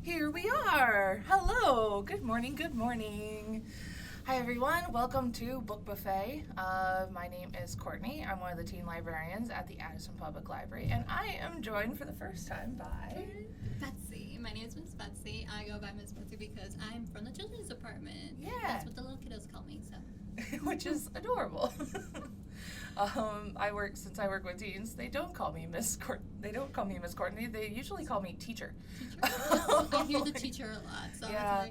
Here we are. Hello. Good morning. Good morning. Hi, everyone. Welcome to Book Buffet. My name is Courtney. I'm one of the teen librarians at the Addison Public Library, and I am joined for the first time by Betsi. My name is Miss Betsi. I go by Miss Betsi because I'm from the children's department. Yeah. That's what the little kiddos call me, so. which is adorable. Since I work with teens, they don't call me Miss Courtney. They usually call me teacher. I hear the teacher a lot, so Yeah.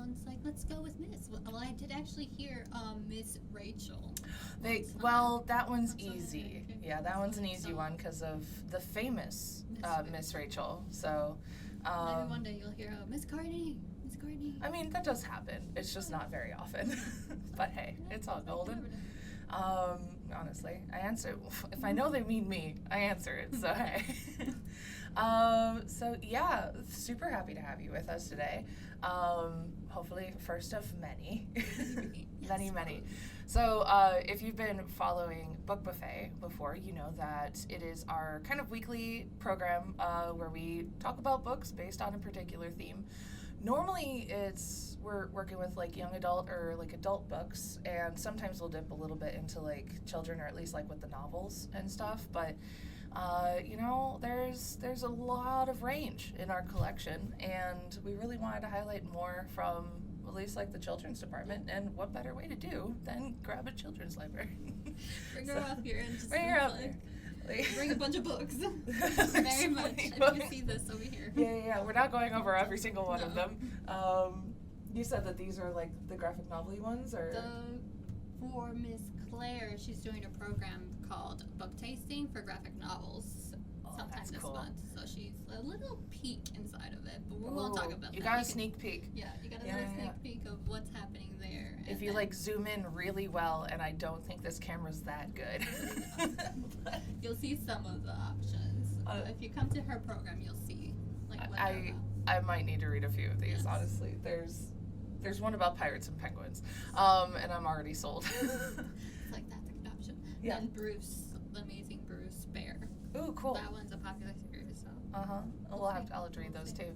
it's like, let's go with Miss. Well, I did actually hear Miss Rachel. That one's easy. Okay. Yeah, that one's an easy one because of the famous Miss Rachel. So, Maybe one day you'll hear Miss Courtney. Miss Courtney. I mean, that does happen. It's just not very often. But hey, it's all golden. Honestly, I answer. If I know they mean me, I answer it. So hey. So yeah, super happy to have you with us today. Hopefully, first of many, many. So if you've been following Book Buffet before, you know that it is our kind of weekly program where we talk about books based on a particular theme. Normally, we're working with like young adult or like adult books, and sometimes we'll dip a little bit into like children, or at least like with the novels and stuff. But there's a lot of range in our collection, and we really wanted to highlight more from at least like the children's department. And what better way to do than grab a children's library? Bring her up here and just bring her up here. Bring a bunch of books. Very much. I can see this over here. Yeah. We're not going over every single one of them. You said that these are like the graphic novel-y ones, or? For Miss Claire, she's doing a program called Book Tasting for graphic novels sometime this month. So she's a little peek inside of it, but we won't talk about that. You got a sneak peek. Yeah, you got a little sneak peek of what's happening there. If you like zoom in really well, and I don't think this camera's that good. You'll see some of the options. If you come to her program, you'll see like what I might need to read a few of these, honestly. There's one about pirates and penguins, and I'm already sold. It's like that's a good option. Yeah. And Bruce, the amazing Bruce Bear. Ooh, cool. That one's a popular series, so. I'll have to read those too.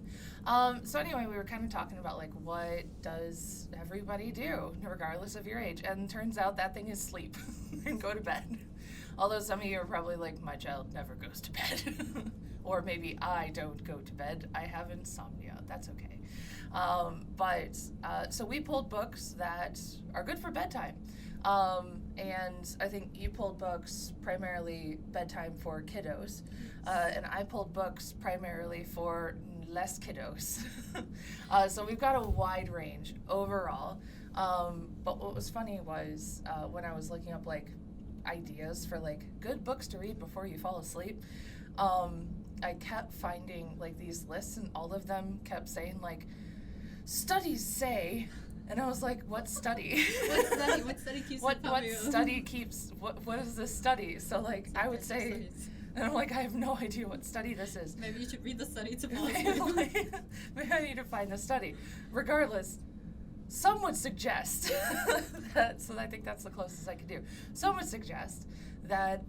So anyway, we were kind of talking about like what does everybody do, regardless of your age, and turns out that thing is sleep and go to bed. Although some of you are probably like, my child never goes to bed, or maybe I don't go to bed. I have insomnia. That's okay. So we pulled books that are good for bedtime. And I think you pulled books primarily bedtime for kiddos, and I pulled books primarily for less kiddos. So we've got a wide range overall. But what was funny was when I was looking up like ideas for like good books to read before you fall asleep, I kept finding like these lists, and all of them kept saying like, studies say. And I was like, what study? What study keeps what is this study? So like I would say studies. And I'm like, I have no idea what study this is. Maybe you should read the study to Maybe I need to find the study. Regardless, some would suggest that, so I think that's the closest I could do. Some would suggest that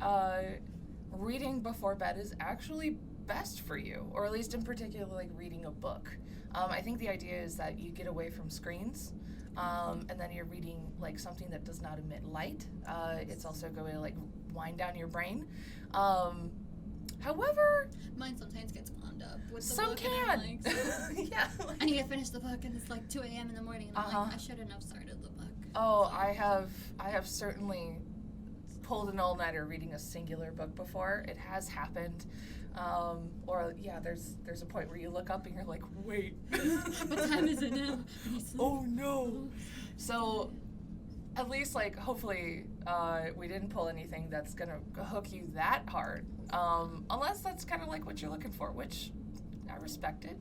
reading before bed is actually best for you, or at least in particular like reading a book. I think the idea is that you get away from screens, and then you're reading like something that does not emit light. It's also going to like wind down your brain. However, mine sometimes gets wound up with the some book, can. and I'm like, Yeah. I need to finish the book, and it's like 2 a.m. in the morning, and I'm like, I shouldn't have started the book. Oh, I have certainly pulled an all-nighter reading a singular book before. It has happened. There's a point where you look up and you're like, wait. What time is it now? Oh no. So at least like hopefully we didn't pull anything that's gonna hook you that hard. Unless that's kind of like what you're looking for, which I respect it.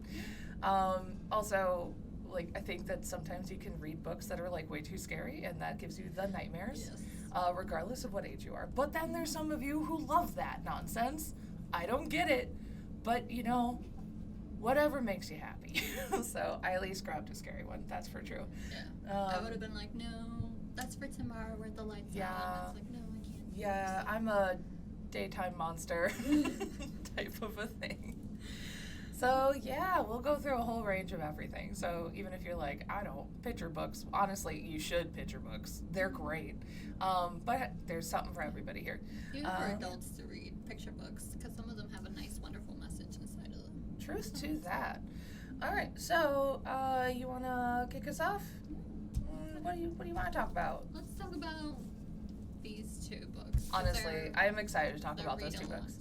Also, like I think that sometimes you can read books that are like way too scary, and that gives you the nightmares, regardless of what age you are. But then there's some of you who love that nonsense. I don't get it, but whatever makes you happy. So I at least grabbed a scary one. That's for true. Yeah. I would have been like, no, that's for tomorrow where the lights out. It's like, no, I can't. Yeah, I'm a daytime monster type of a thing. So yeah, we'll go through a whole range of everything. So even if you're like, I don't picture books, honestly, you should picture books. They're great. But there's something for everybody here. Even for adults to read picture books, because some of them have a nice, wonderful message inside of them. Truth to that. All right, so you wanna kick us off? What do you want to talk about? Let's talk about these two books. Honestly, I am excited to talk about those two books.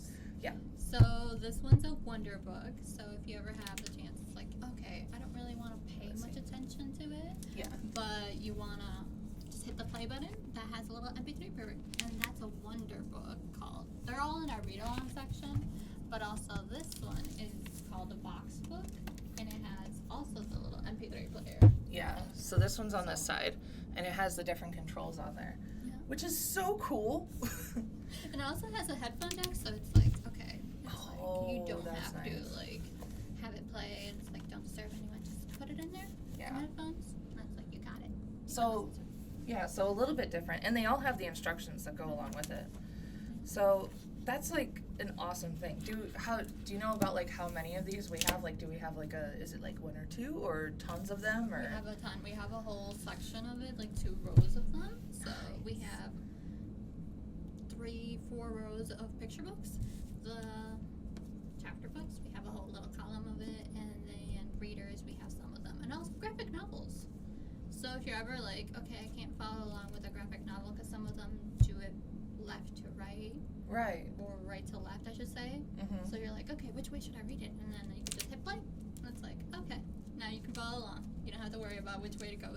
Yeah. So this one's a wonder book. So if you ever have the chance, it's like, okay, I don't really want to pay much attention to it. Yeah. But you want to just hit the play button that has a little MP3 player. And that's a wonder book called, they're all in our read-along section. But also this one is called a box book. And it has also the little MP3 player. Yeah. So this one's on this side. And it has the different controls on there. Yeah. Which is so cool. And it also has a headphone jack, so it's like, okay. You don't have to like have it play. It's like don't disturb anyone. Just put it in there. Yeah. Some headphones. And it's like you got it. So, yeah. So a little bit different, and they all have the instructions that go along with it. So that's like an awesome thing. Do you know about like how many of these we have? Like, do we have like is it like one or two or tons of them? Or we have a ton. We have a whole section of it, like 2 rows of them. So we have 3-4 rows of picture books. The chapter books, we have a whole little column of it, and then readers, we have some of them, and also graphic novels. So if you're ever like, okay, I can't follow along with a graphic novel because some of them do it left to right. Right. Or right to left, I should say. Mm-hmm. So you're like, okay, which way should I read it? And then you can just hit play. And it's like, okay, now you can follow along. You don't have to worry about which way to go.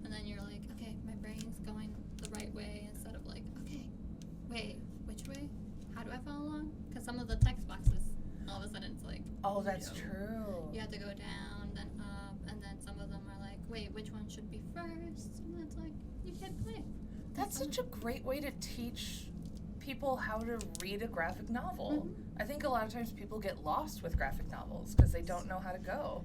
And then you're like, okay, my brain's going the right way instead of like, okay, wait, which way? How do I follow along? Because some of the text boxes, all of a sudden it's like, oh, that's true. You have to go down, then up, and then some of them are like, wait, which one should be first? And it's like, you hit play. That's such a great way to teach people how to read a graphic novel. Mm-hmm. I think a lot of times people get lost with graphic novels because they don't know how to go.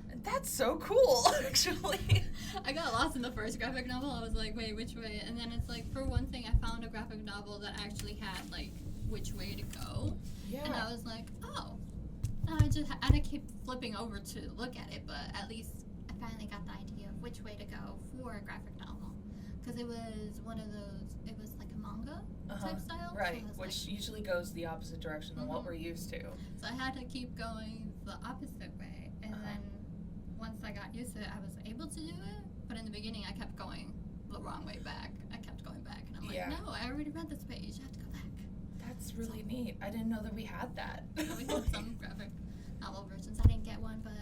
And that's so cool, actually. I got lost in the first graphic novel. I was like, wait, which way? And then it's like, for one thing, I found a graphic novel that actually had like which way to go. Yeah. And I was like, oh. And I keep flipping over to look at it, but at least I finally got the idea of which way to go for a graphic novel. Because it was one of those, it was like a manga type style. Right, so which usually goes the opposite direction than what we're used to. So I had to keep going the opposite way. And then once I got used to it, I was able to do it. But in the beginning, I kept going the wrong way back. I kept going back. And I'm like, no, I already read this page. I have to go back. That's really neat. I didn't know that we had that. We have some graphic novel versions. I didn't get one, but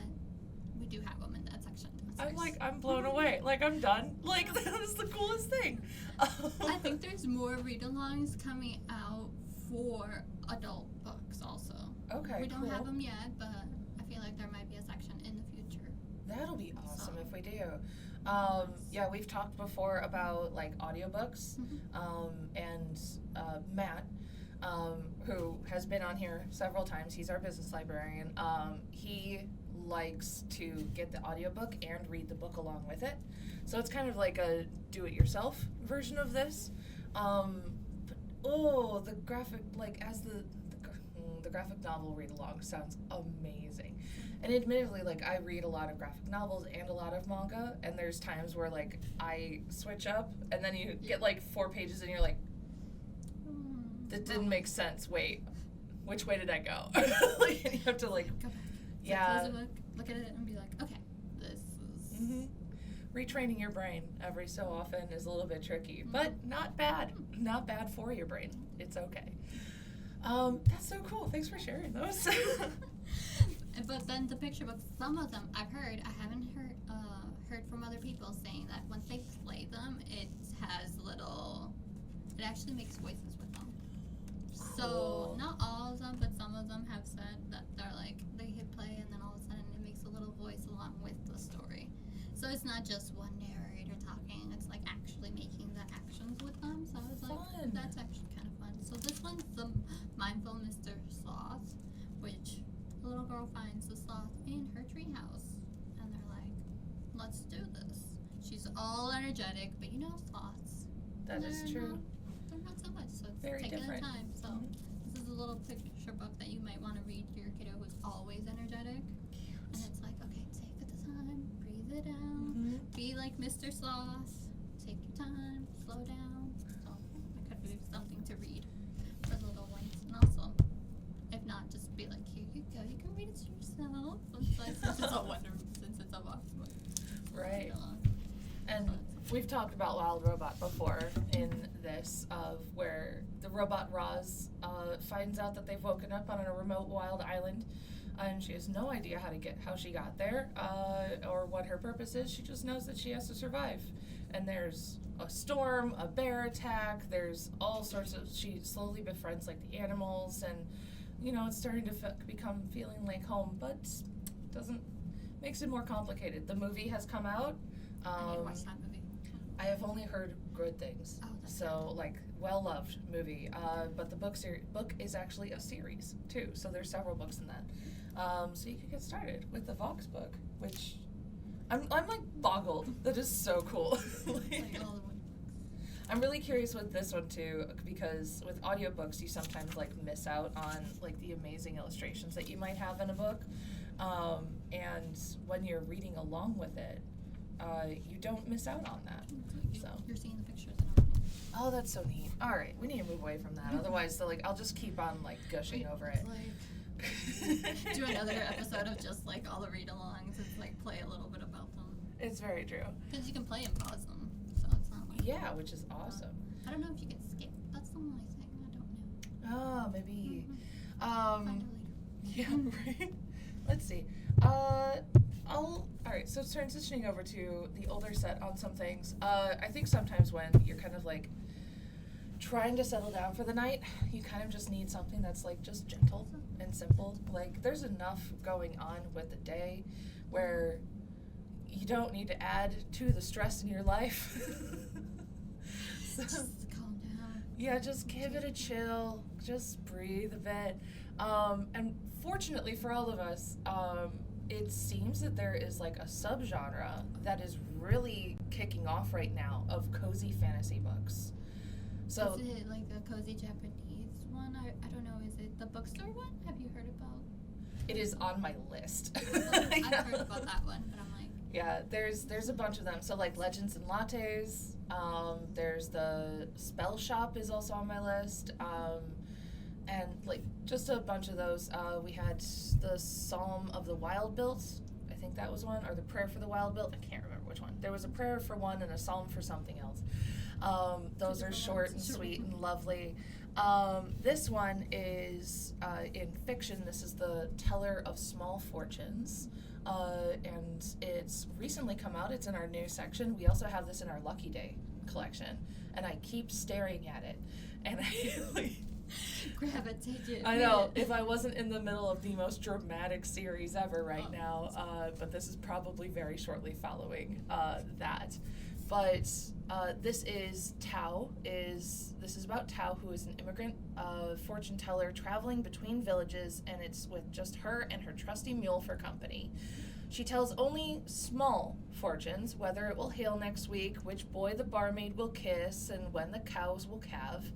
we do have them in that section. I'm blown away. Like, I'm done. Like, that was the coolest thing. I think there's more read-alongs coming out for adult books also. Okay, we don't have them yet, but I feel like there might be a section in the future. That'll be awesome if we do. Yeah, we've talked before about like audiobooks, and Matt, who has been on here several times, he's our business librarian. He likes to get the audiobook and read the book along with it. So it's kind of like a do-it-yourself version of this. The graphic, like as the graphic novel read-along sounds amazing. And admittedly, like I read a lot of graphic novels and a lot of manga, and there's times where like I switch up and then you get like 4 pages and you're like, that didn't make sense. Wait, which way did I go? Like, and you have to like, go back. Yeah. Close the book, look at it, and be like, okay, this is. Retraining your brain every so often is a little bit tricky, but not bad. Not bad for your brain. It's okay. That's so cool. Thanks for sharing those. But then the picture books, some of them I've heard. I haven't heard from other people saying that once they play them, it has it actually makes voices with them. Cool. So not all of them, but some of them have said that they're like, they hit play and then all of a sudden it makes a little voice along with the story. So it's not just one narrator talking, it's like actually making the actions with them. So I was like, that's actually kind of fun. So this one's the Mindful Mr. Sloth, which a little girl finds the sloth in her treehouse. And they're like, let's do this. She's all energetic, but you know sloths. That is true. They're not so much, so it's very taking different. Their time. So this is a little picture book that you might want to read to your kiddo who's always energetic. And it's like, okay, take the time, breathe it out, be like Mr. Sloth, take your time, slow down. So that could be something to read for little ones. And also, if not, just be like, here you go, you can read it to yourself. Since it's a box book. Right. And we've talked about Wild Robot before in this, of where the robot Roz finds out that they've woken up on a remote wild island, and she has no idea how she got there, or what her purpose is. She just knows that she has to survive. And there's a storm, a bear attack, there's all sorts of, she slowly befriends like the animals, and it's starting to become feeling like home, but makes it more complicated. The movie has come out. I need to watch that movie. I have only heard good things. Oh, that's so like well-loved movie. But the book is actually a series too. So there's several books in that. So you could get started with the Vox book, which I'm like boggled. That is so cool. Like all the books. I'm really curious with this one too, because with audiobooks you sometimes like miss out on like the amazing illustrations that you might have in a book. And when you're reading along with it, you don't miss out on that. So You're seeing the pictures and everything. Oh, that's so neat. All right, we need to move away from that. Otherwise, I'll just keep on like gushing over it. Like, do another episode of just like all the read-alongs and like play a little bit about them. It's very true. Because you can play and pause them, so it's not like. Yeah, which is awesome. I don't know if you can skip. That's the only thing. I don't know. Oh, maybe. Find out later. Yeah, right. Let's see. Alright, so transitioning over to the older set on some things. I think sometimes when you're kind of like trying to settle down for the night, you kind of just need something that's like just gentle and simple. Like there's enough going on with the day where you don't need to add to the stress in your life. So, Just calm down. yeah, just give it a chill. Just breathe a bit. And fortunately for all of us, it seems that there is like a subgenre that is really kicking off right now of cozy fantasy books. So Is it like the cozy Japanese one? I don't know. Is it the bookstore one? Have you heard about? it is on my list. I've heard about that one, but I'm like. Yeah, there's a bunch of them. So like Legends and Lattes. There's the Spell Shop is also on my list. And like just a bunch of those. We had the Psalm of the Wild Built. I think that was one, or the Prayer for the Wild Built. I can't remember which one. There was a prayer for one and a psalm for something else. Those are short and sweet and lovely. This one is in fiction. This is the Teller of Small Fortunes. And it's recently come out. It's in our new section. We also have this in our Lucky Day collection. And I keep staring at it. And I grab it, take it. I know, if I wasn't in the middle of the most dramatic series ever right now, but this is probably very shortly following that. But this is Tao. This is about Tao, who is an immigrant fortune teller traveling between villages, and it's with just her and her trusty mule for company. She tells only small fortunes, whether it will hail next week, which boy the barmaid will kiss, and when the cows will calve.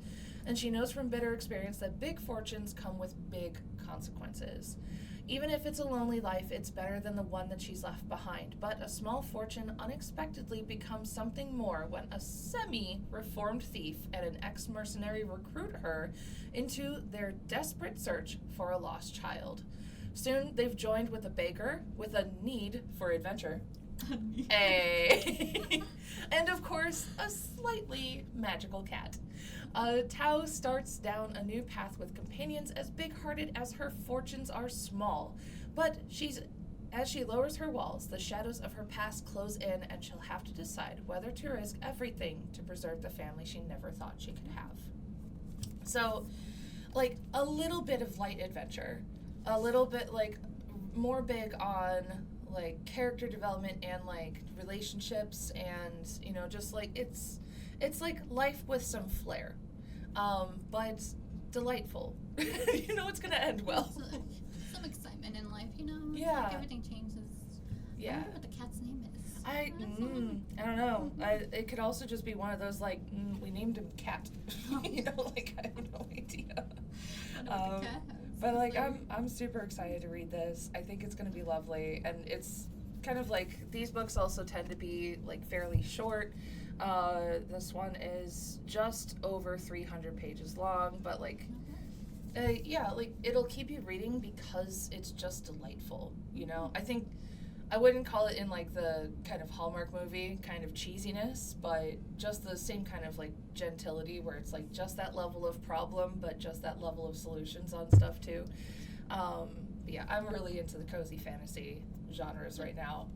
And she knows from bitter experience that big fortunes come with big consequences. Even if it's a lonely life, it's better than the one that she's left behind. But a small fortune unexpectedly becomes something more when a semi-reformed thief and an ex-mercenary recruit her into their desperate search for a lost child. Soon, they've joined with a baker with a need for adventure. And of course, a slightly magical cat. Tao starts down a new path with companions as big-hearted as her fortunes are small. But as she lowers her walls, the shadows of her past close in, and she'll have to decide whether to risk everything to preserve the family she never thought she could have. So, like, a little bit of light adventure. A little bit, like, more big on, like, character development and, like, relationships and, you know, just, like, it's like life with some flair, but delightful. You know it's gonna end well. Some excitement in life, you know? It's Yeah. like everything changes. Yeah. I wonder what the cat's name is. I don't know. It could also just be one of those, like, we named him Cat. You know, like, I have no idea. I wonder what the cat has. But like I'm super excited to read this. I think it's going to be lovely, and it's kind of like these books also tend to be like fairly short. This one is just over 300 pages long, but like yeah, like it'll keep you reading because it's just delightful, you know? I think I wouldn't call it in like the kind of Hallmark movie kind of cheesiness, but just the same kind of like gentility where it's like just that level of problem, but just that level of solutions on stuff too. Yeah, I'm really into the cozy fantasy genres right now,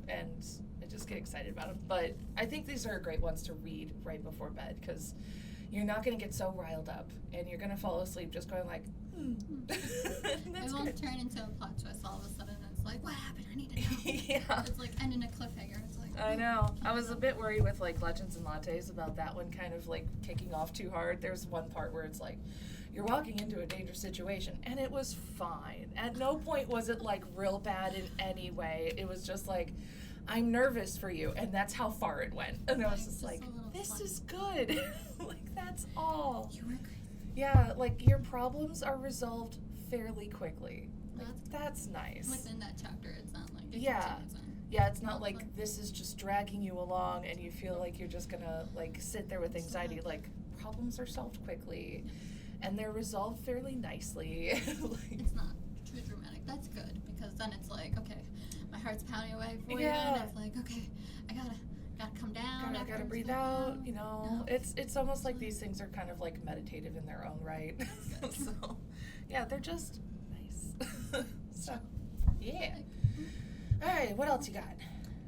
and I just get excited about them. But I think these are great ones to read right before bed because you're not going to get so riled up, and you're going to fall asleep just going like, It won't turn into a plot twist all of a sudden. It's like, what happened? I need to know. Yeah. It's like ending a cliffhanger. It's like, I know. I was a bit worried with like Legends and Lattes about that one kind of like kicking off too hard. There's one part where it's like, you're walking into a dangerous situation, and it was fine. At no point was it like real bad in any way. It was just like, I'm nervous for you, and that's how far it went. And I was just like, this fun. is good. Like, that's all. You were great. Yeah, like your problems are resolved fairly quickly. Like, that's nice. Within that chapter, it's not like it Yeah. continues on. Yeah, it's not like this is just dragging you along and you feel like you're just gonna like sit there with anxiety. Like, problems are solved quickly and they're resolved fairly nicely. Like, It's not too dramatic. That's good because then it's like, okay, my heart's pounding away for you, Yeah. and it's like, okay, I gotta come down. gotta breathe out, you know. It's almost like these things are kind of like meditative in their own right. So, yeah, they're just nice. So, yeah. All right, what else you got?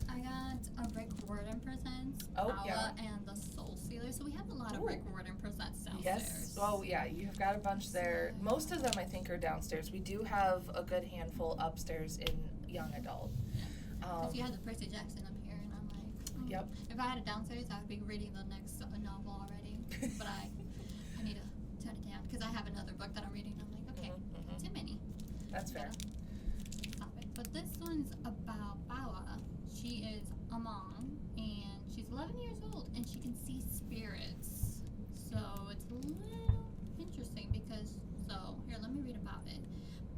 I got a Rick Warden Presents, Oh, Paula yeah. and the Soul Stealer. So we have a lot of Ooh. Rick Warden Presents downstairs. Yes. Oh, yeah. You've got a bunch there. Most of them, I think, are downstairs. We do have a good handful upstairs in young adult. Because you have the Percy Jackson up here, and I'm like, Yep. If I had it downstairs, I would be reading the next novel already. But I need to turn it down because I have another book that I'm reading. And I'm like, okay, too many. That's fair. Stop it. But this one's about Bawa. She is a mom, and she's 11 years old, and she can see spirits. So it's a little interesting because, here, let me read about it.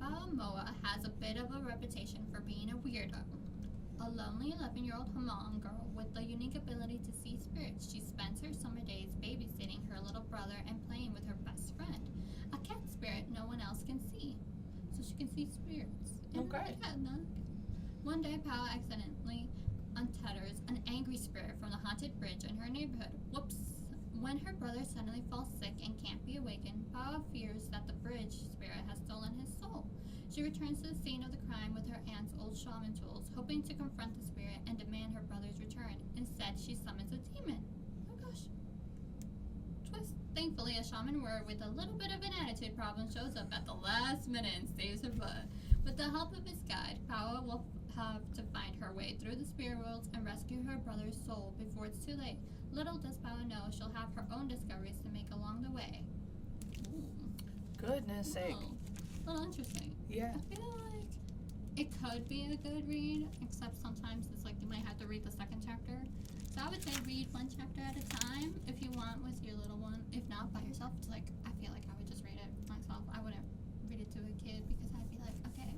Bawa Moa has a bit of a reputation for being a weirdo. A lonely 11-year-old Hmong girl with the unique ability to see spirits, she spends her summer days babysitting her little brother and playing with her best friend, a cat spirit no one else can see. So she can see spirits. Okay. One day, Pao accidentally untethers an angry spirit from the haunted bridge in her neighborhood. Whoops. When her brother suddenly falls sick and can't be awakened, Pao fears that the bridge spirit has stolen his soul. She returns to the scene of the crime with her aunt's old shaman tools, hoping to confront the spirit and demand her brother's return. Instead, she summons a demon. Oh gosh. Twist. Thankfully, a shaman with a little bit of an attitude problem shows up at the last minute and saves her butt. With the help of his guide, Paola will have to find her way through the spirit worlds and rescue her brother's soul before it's too late. Little does Paola know she'll have her own discoveries to make along the way. Ooh. Goodness sake. A little interesting. Yeah. I feel like it could be a good read, except sometimes it's like you might have to read the second chapter. So I would say read one chapter at a time if you want with your little one. If not, by yourself, it's like, I feel like I would just read it myself. I wouldn't read it to a kid because I'd be like, okay,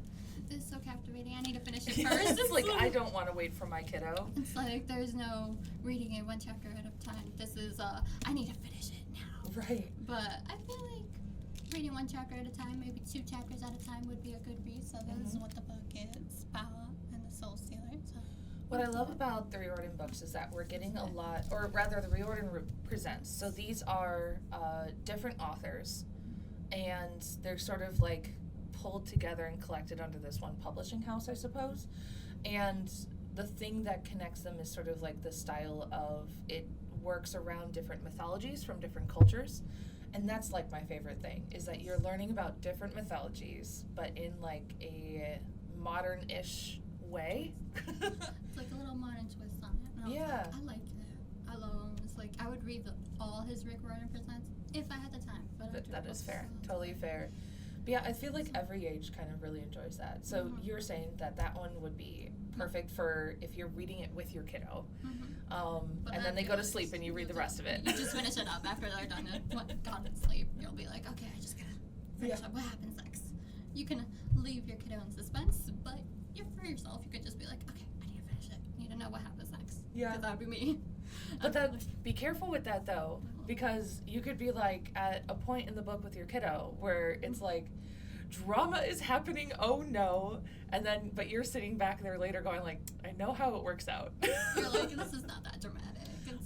this is so captivating. I need to finish it first. It's just like, I don't want to wait for my kiddo. It's like, there's no reading it one chapter at a time. This is, I need to finish it now. Right. But I feel like reading one chapter at a time, maybe 2 chapters at a time would be a good read. So that is what the book is, Paola and the Soul Stealer. So. What I love about the Riordan books is that we're getting a lot, or rather the Riordan Presents. So these are different authors, and they're sort of like pulled together and collected under this one publishing house, I suppose. And the thing that connects them is sort of like the style of it works around different mythologies from different cultures. And that's like my favorite thing, is that you're learning about different mythologies, but in like a modern-ish way. It's like a little modern twist on it. And Yeah. I like it. I love him. It's like, I would read all his Rick Riordan Presents if I had the time. But That is fair. Totally fair. But yeah, I feel like every age kind of really enjoys that. So you're saying that one would be perfect for if you're reading it with your kiddo. And then they go to sleep and you read the rest of it. You just finish it up after they're gone to sleep. You'll be like, okay, I just gotta finish up what happens next. you can leave your kiddo in suspense, but you're for yourself. You could just be like, okay, I need to finish it. I need to know what happens next. Yeah. Because that would be me. But then be careful with that though, because you could be like at a point in the book with your kiddo where it's like, drama is happening, oh no, and then but you're sitting back there later going like, I know how it works out. You're like, this is not that dramatic.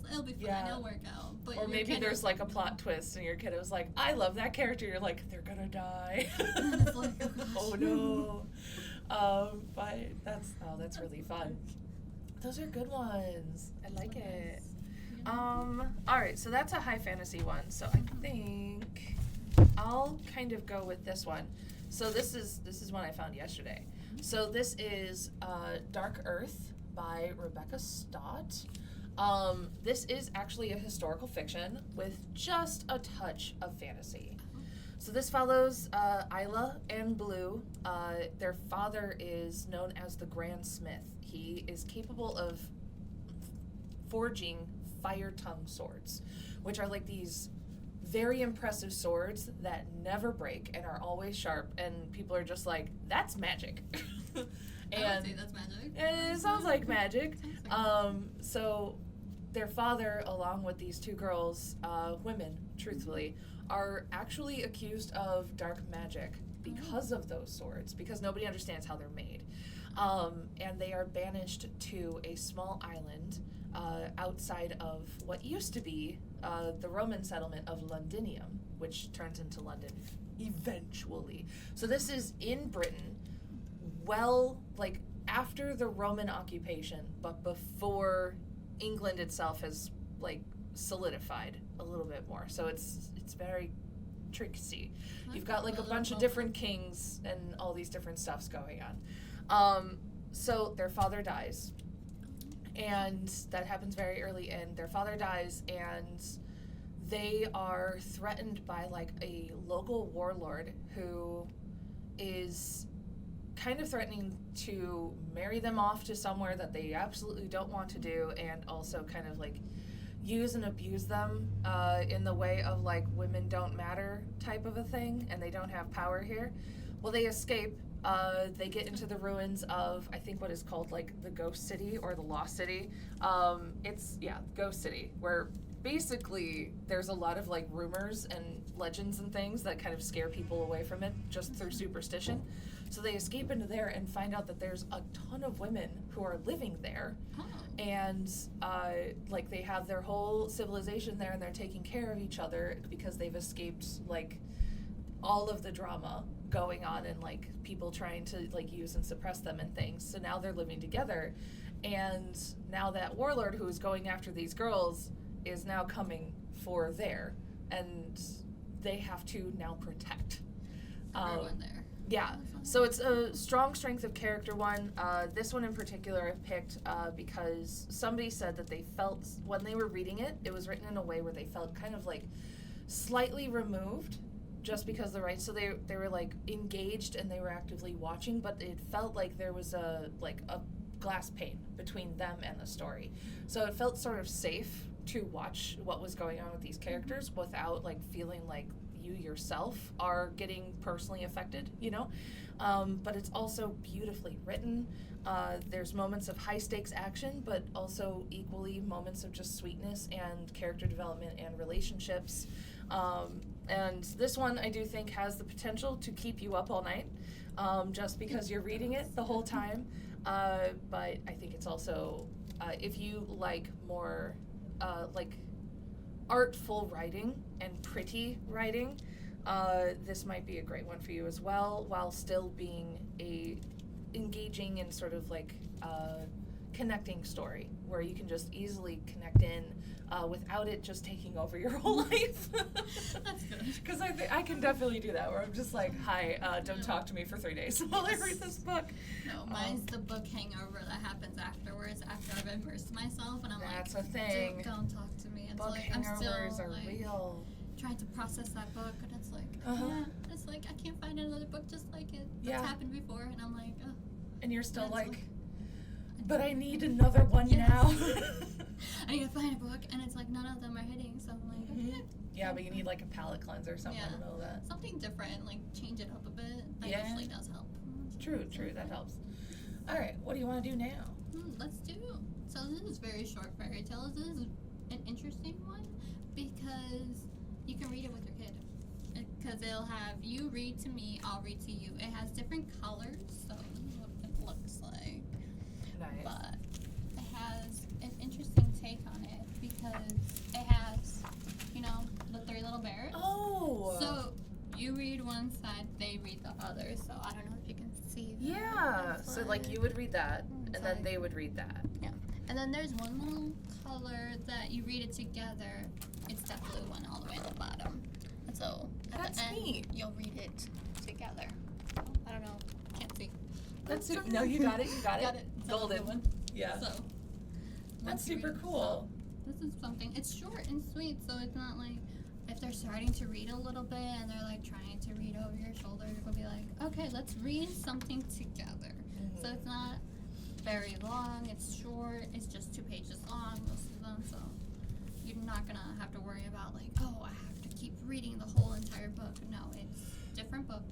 It'll be fun. Yeah. It'll work out. But Or maybe there's like a plot twist and your kiddo's like, I love that character. You're like, they're gonna die. And it's like, oh gosh. Oh no. But that's really fun. Those are good ones. I like it. All right, so that's a high fantasy one. So I think I'll kind of go with this one. So this is one I found yesterday. So this is Dark Earth by Rebecca Stott. This is actually a historical fiction with just a touch of fantasy. So this follows Isla and Blue. Their father is known as the Grand Smith. He is capable of forging fire tongue swords, which are like these very impressive swords that never break and are always sharp, and people are just like, that's magic. And I would say that's magic. It sounds like magic. So their father, along with these two girls, women, truthfully, are actually accused of dark magic because of those swords, because nobody understands how they're made. And they are banished to a small island outside of what used to be the Roman settlement of Londinium, which turns into London eventually. So this is in Britain, like after the Roman occupation, but before England itself has like solidified a little bit more. So it's very tricksy. You've got like a bunch of different kings and all these different stuffs going on. So their father dies, and that happens very early in. Their father dies, and they are threatened by like a local warlord who is kind of threatening to marry them off to somewhere that they absolutely don't want to do, and also kind of like use and abuse them in the way of like women don't matter type of a thing, and they don't have power here. Well, they escape. They get into the ruins of, I think, what is called like the Ghost City or the Lost City. It's Ghost City, where basically there's a lot of like rumors and legends and things that kind of scare people away from it just through superstition. So they escape into there and find out that there's a ton of women who are living there. Oh. And like they have their whole civilization there, and they're taking care of each other because they've escaped like all of the drama going on and like people trying to like use and suppress them and things. So now they're living together, and now that warlord who's going after these girls is now coming for there, and they have to now protect everyone there. Yeah, so it's a strong strength of character one. This one in particular I picked because somebody said that they felt when they were reading it, it was written in a way where they felt kind of like slightly removed just because the right, so they were like engaged and they were actively watching, but it felt like there was a glass pane between them and the story. So it felt sort of safe to watch what was going on with these characters without like feeling like you yourself are getting personally affected, you know? But it's also beautifully written. There's moments of high stakes action, but also equally moments of just sweetness and character development and relationships. And this one I do think has the potential to keep you up all night, just because you're reading it the whole time. But I think it's also, if you like more like artful writing and pretty writing, this might be a great one for you as well, while still being a engaging and sort of like connecting story where you can just easily connect in without it just taking over your whole life. That's good. Because I can definitely do that, where I'm just like, hi, don't talk to me for 3 days while I read this book. No, mine's the book hangover that happens afterwards, after I've immersed myself, and I'm That's like, a thing. Don't talk to me. It's Book like, I'm hangovers still are like, real. trying to process that book, and it's like, it's like, I can't find another book just like it. That's happened before, and I'm like, oh. And you're still And it's like, but I need another one now. I need to find a book, and it's like none of them are hitting, so I'm like, okay. Yeah, but you need like a palate cleanser or something in the middle of that. Something different, like change it up a bit. That Yeah. usually does help. True, that helps. All right, what do you want to do now? Let's do. So this is very short fairy tales. This is an interesting one because you can read it with your kid. Because it'll have you read to me, I'll read to you. It has different colors, so this is what it looks like. Nice. But it has an interesting take on it because it has, the three little bears. Oh. So you read one side, they read the other. So I don't know if you can see that. Yeah. So like you would read that, and then they would read that. Yeah. And then there's one little color that you read it together. It's that blue one all the way at the bottom. And so at That's the end, neat. you'll read it together. I don't know. Can't see. That's no, you got it. You got it. Got it. So Golden. one. Yeah. So That's once you super read it, cool. so this is something. It's short and sweet, so it's not like if they're starting to read a little bit and they're like trying to read over your shoulder, you'll be like, okay, let's read something together. Mm-hmm. So it's not very long. It's short. It's just 2 pages long, most of them. So you're not gonna have to worry about like, oh, I have to keep reading the whole entire book. No, it's different books,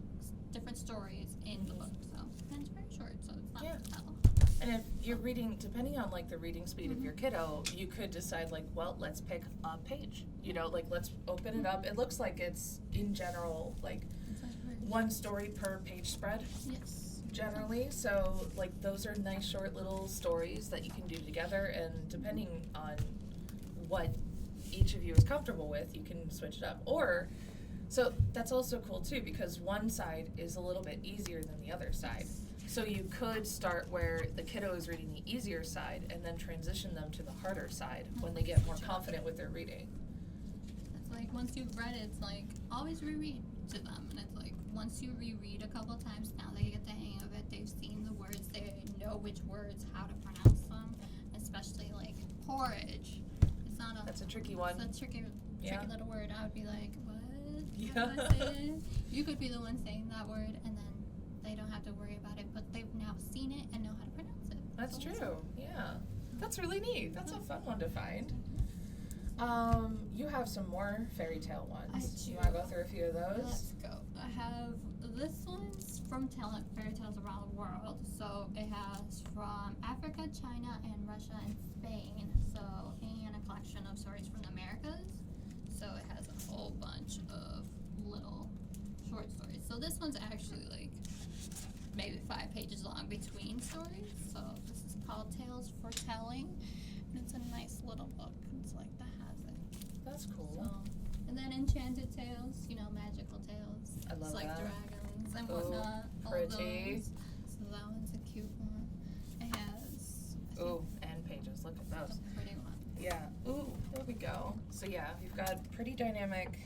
different stories in the book. So and it's very short, so it's not that long. And if you're reading, depending on like the reading speed of your kiddo, you could decide like, well, let's pick a page. Like let's open it up. It looks like it's in general like one story per page spread. Yes. Generally, so like those are nice short little stories that you can do together, and depending on what each of you is comfortable with, you can switch it up. Or so that's also cool too, because one side is a little bit easier than the other side. So you could start where the kiddo is reading the easier side and then transition them to the harder side when they get more confident with their reading. It's like once you've read it, it's like always reread to them, and it's like once you reread a couple times, now they get the hang of it. They've seen the words, they know which words, how to pronounce them, especially like porridge. It's not a. That's a tricky one. It's a tricky little word. I would be like, what? Yeah. How do I say it? You could be the one saying that word, and then they don't have to worry about it, but they've now seen it and know how to pronounce it. That's true. Yeah. That's really neat. That's a fun one to find. You have some more fairy tale ones. You want to go through a few of those? Let's go. I have this one's from Fairy Tales Around the World. So it has from Africa, China, and Russia and Spain. So and a collection of stories from the Americas. So it has a whole bunch of little short stories. So this one's actually like maybe 5 pages long between stories. So this is called Tales for Telling, and it's a nice little book. It's like that has it. That's cool. So, and then Enchanted Tales, magical tales. I love it's like that. dragons and Ooh, whatnot. All pretty. those. So that one's a cute one. It has. Ooh, and pages. Look at those. A pretty one. Yeah. Ooh, there we go. So yeah, you've got pretty dynamic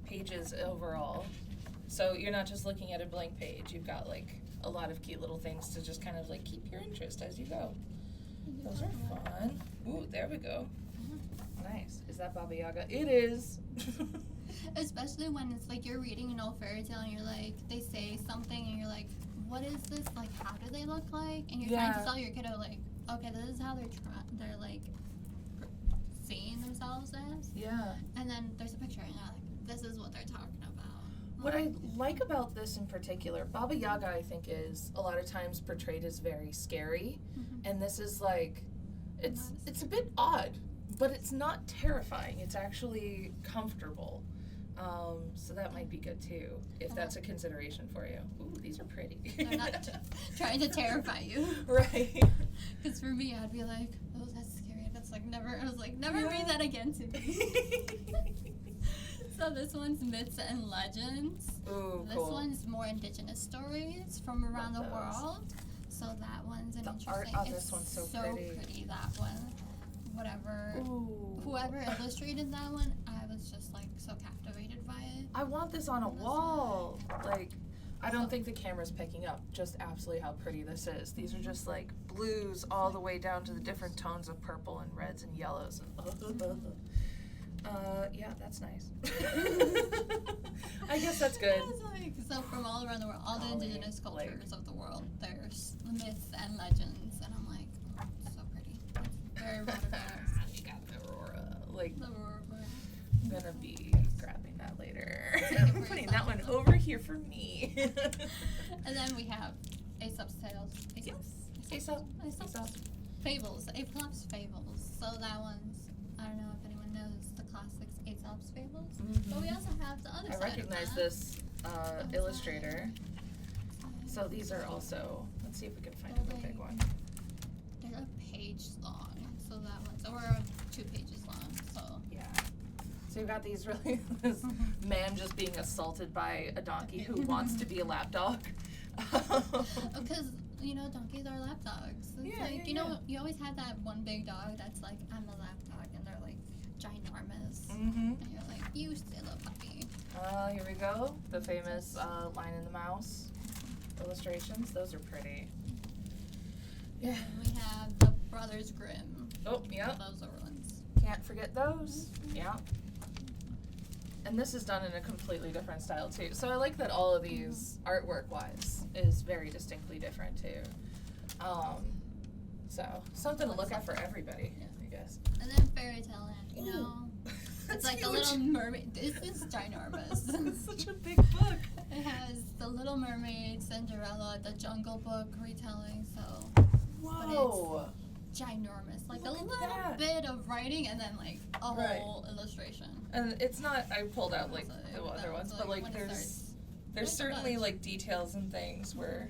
pages overall. So you're not just looking at a blank page. You've got like a lot of cute little things to just kind of like keep your interest as you go. Those are fun. Ooh, there we go. Nice. Is that Baba Yaga? It is. Especially when it's like you're reading an old fairy tale and you're like, they say something and you're like, what is this? Like, how do they look like? And you're trying to tell your kiddo like, okay, this is how they're like seeing themselves as. Yeah. And then there's a picture and you're like, this is what they're talking about. What I like about this in particular, Baba Yaga, I think, is a lot of times portrayed as very scary, and this is like, it's a bit odd, but it's not terrifying. It's actually comfortable, so that might be good too, if that's a consideration for you. Ooh, these are pretty. They're not trying to terrify you. Right. Because for me, I'd be like, oh, that's scary. That's like never. I was like, never read that again to me. So this one's Myths and Legends. Ooh, this cool. one's more indigenous stories from around the world. So that one's an interesting. Art on this one's so pretty. That one. Whatever. Ooh. Whoever illustrated that one, I was just like so captivated by it. I want this on a wall. Like, I don't think the camera's picking up just absolutely how pretty this is. These are just like blues all the way down to the different tones of purple and reds and yellows. And yeah, that's nice. I guess that's good. Like, so from all around the world, all the indigenous cultures of the world, there's myths and legends, and I'm like, oh, it's so pretty. It's very rare. You got gonna be grabbing that later. Take it I'm for putting yourself. that one over here for me. And then we have Aesop's Tales. Aesop. Fables. Aesop's Fables. So that one's, I don't know if anyone knows the classics Aesop's Fables. But we also have the other I side recognize of that. this illustrator. So these are also, let's see if we can find a big one. They're a page long. So that one's, or 2 pages long. So Yeah. So you've got these really, this man just being assaulted by a donkey who wants to be a lapdog. because, you know, donkeys are lapdogs. It's Yeah, like, yeah, you know, yeah. you always have that one big dog that's like, I'm a lapdog, and they're like ginormous. Mm-hmm. And you're like, you still a puppy. Here we go. The famous Lion and the Mouse illustrations. Those are pretty. Yeah. And we have the Brothers Grimm. Oh, yeah. Those are ones. Can't forget those. Yeah. And this is done in a completely different style too. So I like that all of these artwork-wise is very distinctly different too. So something to look at for everybody, I guess. And then Fairy Tale Land, you know. That's It's like the huge. Little Mermaid. This is ginormous. It's such a big book. It has the Little Mermaid, Cinderella, the Jungle Book retelling, so Whoa. ginormous. Like Look a at little that. bit of writing and then like a Right. whole illustration. And it's not, I pulled out like So the that other was, ones, but like when it there's starts. there's There's a certainly bunch. like details and things where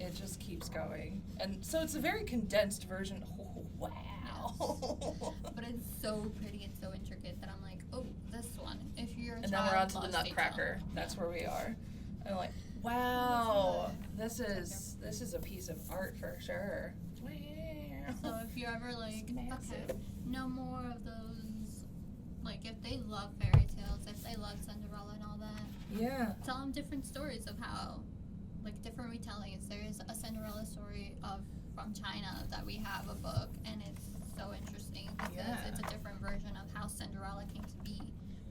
it just keeps going. And so it's a very condensed version. Oh, wow. But it's so pretty and so intricate that I'm like, oh, this one. If you're a And then child we're on to the loves Fairy Tale. Nutcracker. That's where we are. And I'm like, wow, this is a piece of art for sure. Wow. So if you're ever like, It's massive. okay, no more of those, like if they love fairy tales, if they love Cinderella and all that, Yeah. tell them different stories of how, like different retellings. There is a Cinderella story from China that we have a book, and it's so interesting because Yeah. it's a different version of how Cinderella came to be,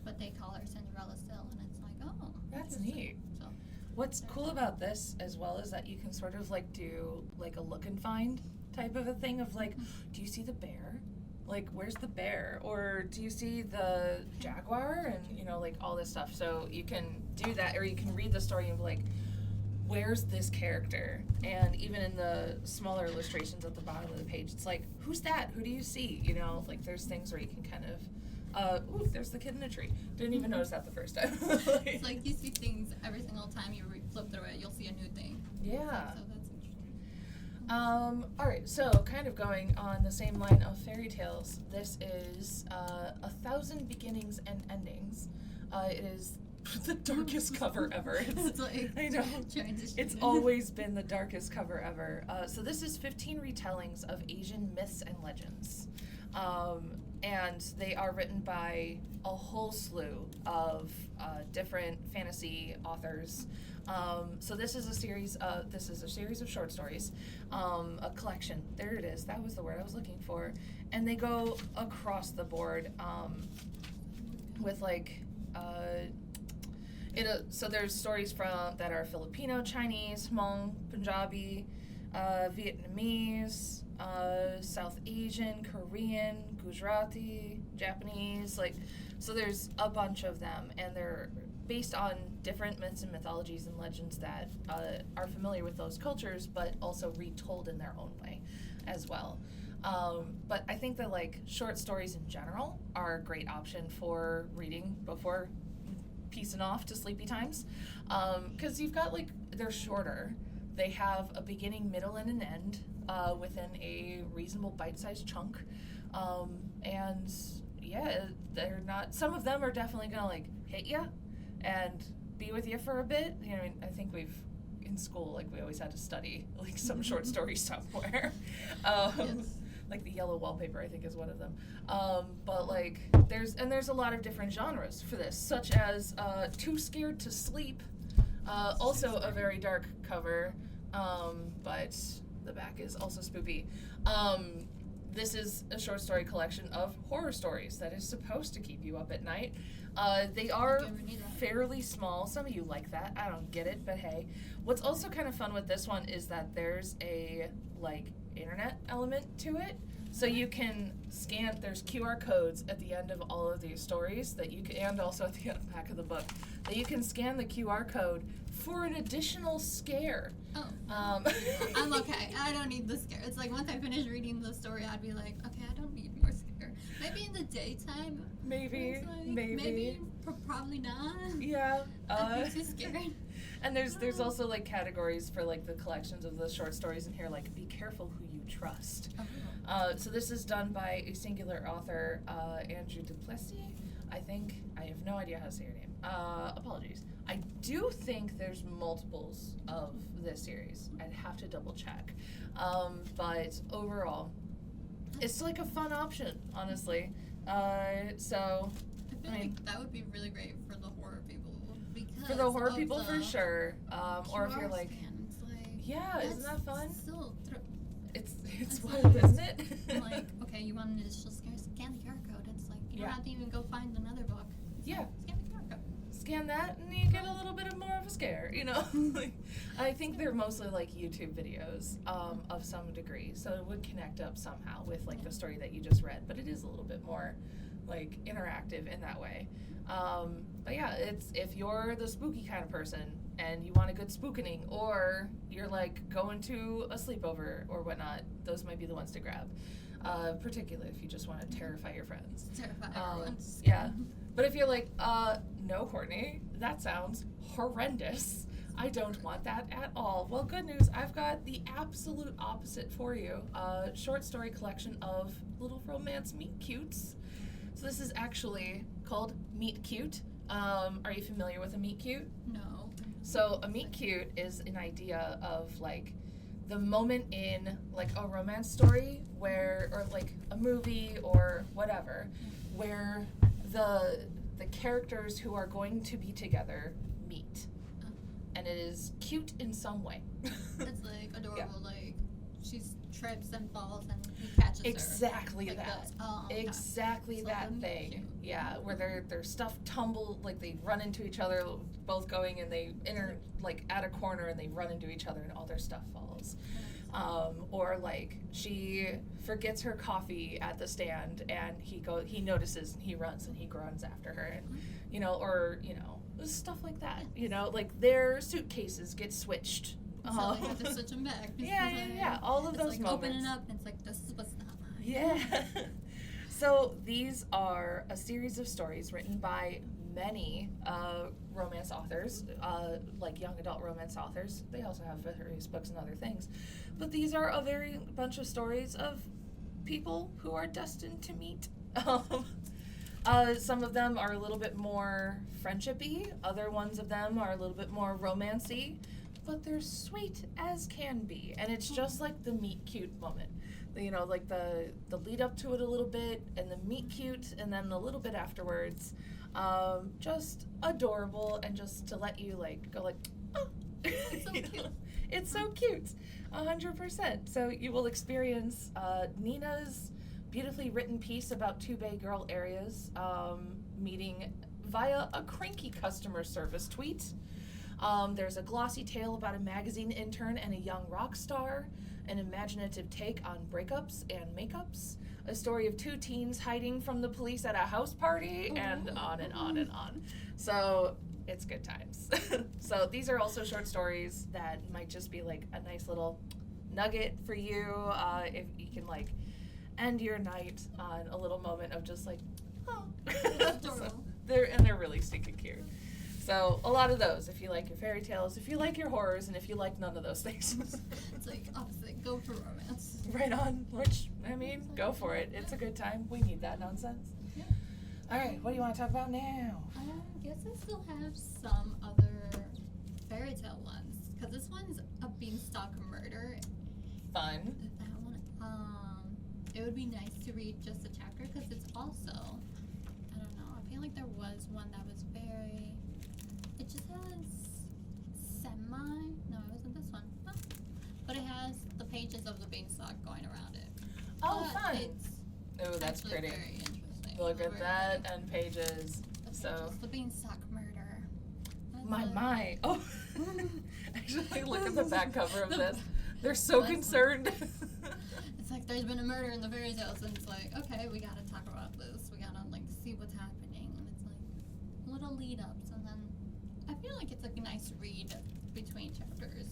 but they call her Cinderella still, and it's like, oh, That's interesting. neat. So What's cool about this as well is that you can sort of like do like a look and find type of a thing of like, do you see the bear? Like, where's the bear? Or do you see the jaguar? And, you know, like all this stuff. So you can do that, or you can read the story and be like, where's this character? And even in the smaller illustrations at the bottom of the page, it's like, who's that? Who do you see? You know, like there's things where you can kind of, ooh, there's the kid in a tree. Didn't even notice that the first time. it's like you see things every single time you flip through it, you'll see a new thing. Yeah. So that's interesting. All right, so kind of going on the same line of fairy tales, this is 1,000 Beginnings and Endings. It is the darkest cover ever. It's like I know. transition. It's always been the darkest cover ever. So this is 15 retellings of Asian myths and legends. And they are written by a whole slew of different fantasy authors. So this is a series of short stories, a collection. There it is. That was the word I was looking for. And they go across the board with like. So there's stories that are Filipino, Chinese, Hmong, Punjabi, Vietnamese, South Asian, Korean, Gujarati, Japanese, so there's a bunch of them, and they're based on different myths and mythologies and legends that are familiar with those cultures, but also retold in their own way as well. But I think that short stories in general are a great option for reading before piecing off to sleepy times, because you've got they're shorter. They have a beginning, middle, and an end within a reasonable bite-sized chunk, and yeah, they're not. Some of them are definitely gonna hit you and be with you for a bit. You know, I think in school we always had to study some short story somewhere. Yes. Like the yellow wallpaper, I think, is one of them. But there's a lot of different genres for this, such as Too Scared to Sleep, also a very dark cover, but the back is also spoopy. This is a short story collection of horror stories that is supposed to keep you up at night. They are fairly small. Some of you like that. I don't get it, but hey. What's also kind of fun with this one is that there's a internet element to it. So you can scan, there's QR codes at the end of all of these stories that you can, and also at the back of the book, that you can scan the QR code for an additional scare. Oh. I'm okay. I don't need the scare. It's like once I finish reading the story, I'd be like, okay, I don't need more scare. Maybe in the daytime. Maybe. Probably not. Yeah. I'd be too scared. And there's also like categories for like the collections of the short stories in here, like be careful who you trust. So this is done by a singular author, Andrew Duplessis, I think. I have no idea how to say your name. Apologies. I do think there's multiples of this series. I'd have to double check. But overall, it's like a fun option, honestly. So, I feel like that would be really great for the horror people. For the horror people, for sure. Or if you're like, scans, yeah, isn't that fun? Still It's wild, isn't it? I'm like, okay, you want an additional scare? Scan the QR code. It's like you don't have to even go find another book. Yeah. Scan the QR code. Scan that and you get a little bit of more of a scare, you know? Like, I think they're mostly like YouTube videos of some degree, so it would connect up somehow with like the story that you just read, but it is a little bit more like interactive in that way. But yeah, it's if you're the spooky kind of person and you want a good spookening, or you're like going to a sleepover or whatnot, those might be the ones to grab. Particularly if you just want to terrify your friends. Terrify everyone. Yeah. But if you're like, no, Courtney, that sounds horrendous. I don't want that at all. Well, good news. I've got the absolute opposite for you. A short story collection of little romance meet cutes. So this is actually called Meet Cute. Are you familiar with a meet cute? No. So a meet cute is an idea of like the moment in like a romance story where, or like a movie or whatever, where the characters who are going to be together meet. And it is cute in some way. It's like adorable, Yeah. like she trips and falls and he catches exactly her. Like that. Okay. Exactly So that then thing. cute. Yeah, where their stuff tumble, like they run into each other, both going and they like at a corner and they run into each other and all their stuff falls. Or like she forgets her coffee at the stand and he notices and he runs and he runs after her, and you know, or you know, stuff like that. You know, like their suitcases get switched. So they have to switch them back. Yeah. All of those like moments. Opening up, and it's like this was not mine. Yeah. So these are a series of stories written by many romance authors, like young adult romance authors. They also have various books and other things. But these are a very bunch of stories of people who are destined to meet. Some of them are a little bit more friendshipy. Other ones of them are a little bit more romancy. But they're sweet as can be. And it's just like the meet cute moment. You know, like the lead up to it a little bit, and the meet cute, and then a little bit afterwards. Just adorable, and just to let you like go like, oh, It's so cute. Know? It's so cute, 100%. So you will experience Nina's beautifully written piece about two Bay Girl areas meeting via a cranky customer service tweet. There's a glossy tale about a magazine intern and a young rock star, an imaginative take on breakups and makeups, a story of two teens hiding from the police at a house party, and on and on and on. So it's good times. So these are also short stories that might just be like a nice little nugget for you, if you can like end your night on a little moment of just like, oh. So they're really stinking cute. So a lot of those, if you like your fairy tales, if you like your horrors, and if you like none of those things. It's like opposite. Go for romance. Right on. Which, I mean, go for it. It's a good time. We need that nonsense. Yeah. All right, what do you want to talk about now? I guess I still have some other fairy tale ones, because this one's a beanstalk murder. Fun. That one, it would be nice to read just a chapter, because it's also, I don't know, I feel like there was one that was very, it just has no, it wasn't this one. Huh. But it has the pages of the beanstalk going around it. Oh, But fun. It's Oh, that's actually pretty. very interesting. Look at Very that, pretty. and pages. So, The beanstalk murder. That's my. Oh, actually, look at the back cover of The- this. They're so That's- concerned. It's like there's been a murder in the fairy tales, and it's like, okay, we gotta talk about this. We gotta, like, see what's happening. And it's like little lead ups, and then I feel like it's like a nice read between chapters.